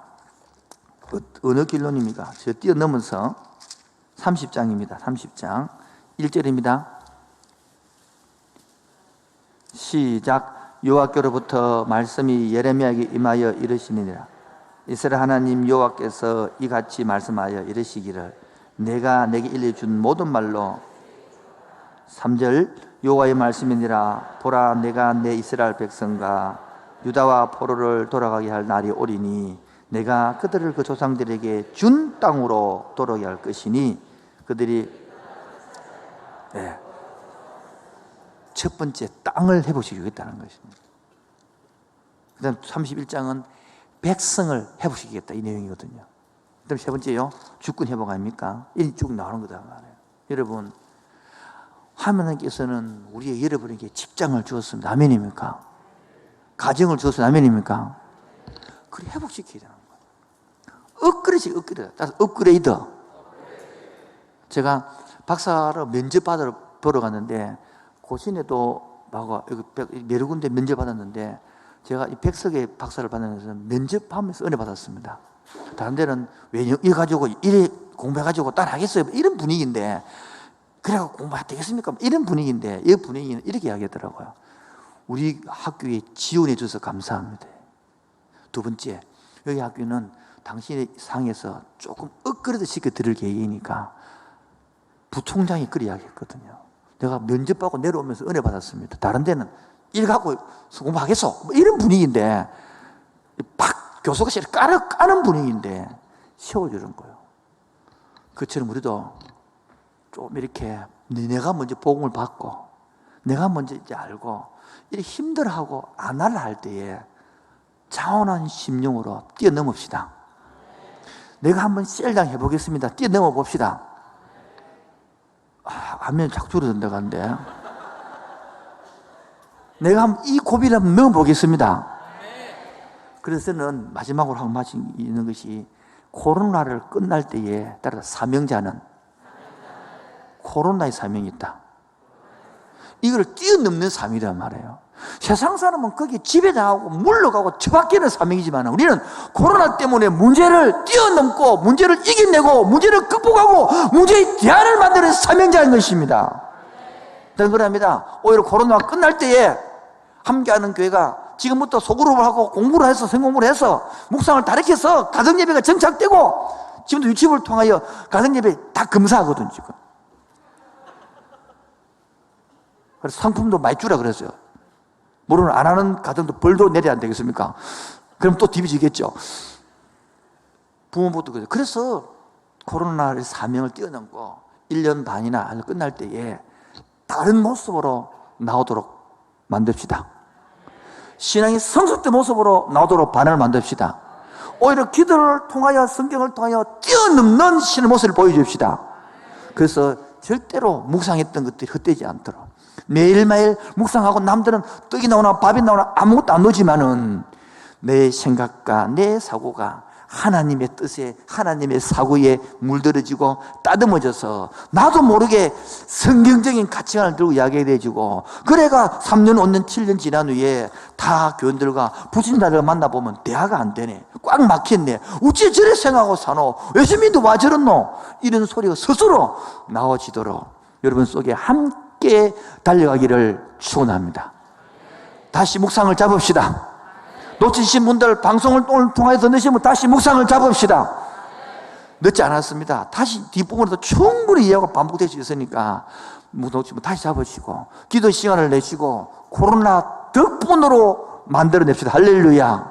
어느 결론입니까? 저 뛰어넘어서 30장입니다. 30장 1절입니다. 시작. 여호와께로부터 말씀이 예레미야에게 임하여 이르시니라. 이스라엘 하나님 여호와께서 이같이 말씀하여 이르시기를, 내가 내게 일러준 모든 말로 3절. 여호와의 말씀이니라. 보라, 내가 내 이스라엘 백성과 유다와 포로를 돌아가게 할 날이 오리니 내가 그들을 그 조상들에게 준 땅으로 돌아오게 할 것이니 그들이 첫 번째 땅을 회복시키겠다는 것입니다. 그 다음 31장은 백성을 회복시키겠다 이 내용이거든요. 그 다음 세 번째요, 주권 회복 아닙니까? 이 쭉 나오는 거다 말이에요. 여러분 하나님께서는 우리의 여러분에게 직장을 주었습니다. 아멘입니까? 가정을 주었습니다. 아멘입니까? 그래 회복시켜야 되는 거예요. 업그레이드. 제가 박사로 면접 보러 갔는데 고신에도 여러 군데 면접 받았는데 제가 이 백석의 박사를 받으면서 면접하면서 은혜 받았습니다. 다른 데는 왜 이 가지고 이래 공부해가지고 따라하겠어요? 이런 분위기인데, 그래가 공부해도 되겠습니까? 이런 분위기인데, 이 분위기는 이렇게 이야기하더라고요. 우리 학교에 지원해 줘서 감사합니다. 두 번째, 여기 학교는 당신의 상에서 조금 업그레이드 시켜드릴 계획이니까 부총장이 그리 이야기했거든요. 내가 면접하고 내려오면서 은혜 받았습니다. 다른 데는 일 갖고 공부하겠어? 이런 분위기인데, 팍 교수가 까는 분위기인데 세워주는 거예요. 그처럼 우리도 좀 이렇게 내가 먼저 복음을 받고 내가 먼저 이제 알고 이렇게 힘들어하고 안 할라 할 때에 자원한 심령으로 뛰어넘읍시다. 내가 한번 셀당 해보겠습니다. 뛰어넘어 봅시다. 하면 자꾸 줄어든다고 하는데, 내가 한번 이 고비를 한번 넣어보겠습니다. 그래서는 마지막으로 하고 마치는 것이, 코로나를 끝날 때에 따라 사명자는 코로나의 사명이 있다. 이걸 뛰어넘는 사명이란 말이에요. 세상 사람은 거기 집에 나가고 물러가고 처박히는 사명이지만, 우리는 코로나 때문에 문제를 뛰어넘고 문제를 이겨내고 문제를 극복하고 문제의 대안을 만드는 사명자인 것입니다. 그런 겁니다. 오히려 코로나가 끝날 때에 함께하는 교회가 지금부터 소그룹을 하고 공부를 해서 성공을 해서 묵상을 가르쳐서 가정예배가 정착되고 지금도 유치부를 통하여 가정예배 다 검사하거든 지금. 그래서 상품도 많이 주라 그랬어요. 물론 안 하는 가정도 벌도 내려야 안 되겠습니까? 그럼 또 뒤집어지겠죠. 부모부터 그래요. 그래서 코로나의 사명을 뛰어넘고 1년 반이나 끝날 때에 다른 모습으로 나오도록 만듭시다. 신앙이 성숙된 모습으로 나오도록 반응을 만듭시다. 오히려 기도를 통하여 성경을 통하여 뛰어넘는 신의 모습을 보여줍시다. 그래서 절대로 묵상했던 것들이 헛되지 않도록 매일매일 묵상하고 남들은 떡이 나오나 밥이 나오나 아무것도 안 놓지만은 내 생각과 내 사고가 하나님의 뜻에 하나님의 사고에 물들어지고 따듬어져서 나도 모르게 성경적인 가치관을 들고 이야기해지고 그래가 3년 5년 7년 지난 후에 다 교인들과 부신자를 만나보면 대화가 안 되네. 꽉 막혔네. 어찌 저래 생각하고 사노? 예수님도 와 저렇노? 이런 소리가 스스로 나와지도록 여러분 속에 함께 달려가기를 축원합니다. 다시 묵상을 잡읍시다. 놓치신 분들 방송을 오늘 통해서 넣으시면 다시 묵상을 잡읍시다. 늦지 않았습니다. 다시 뒷부분에도 충분히 이해하고 반복될 수 있으니까 놓치면 다시 잡으시고 기도 시간을 내시고 코로나 덕분으로 만들어냅시다. 할렐루야.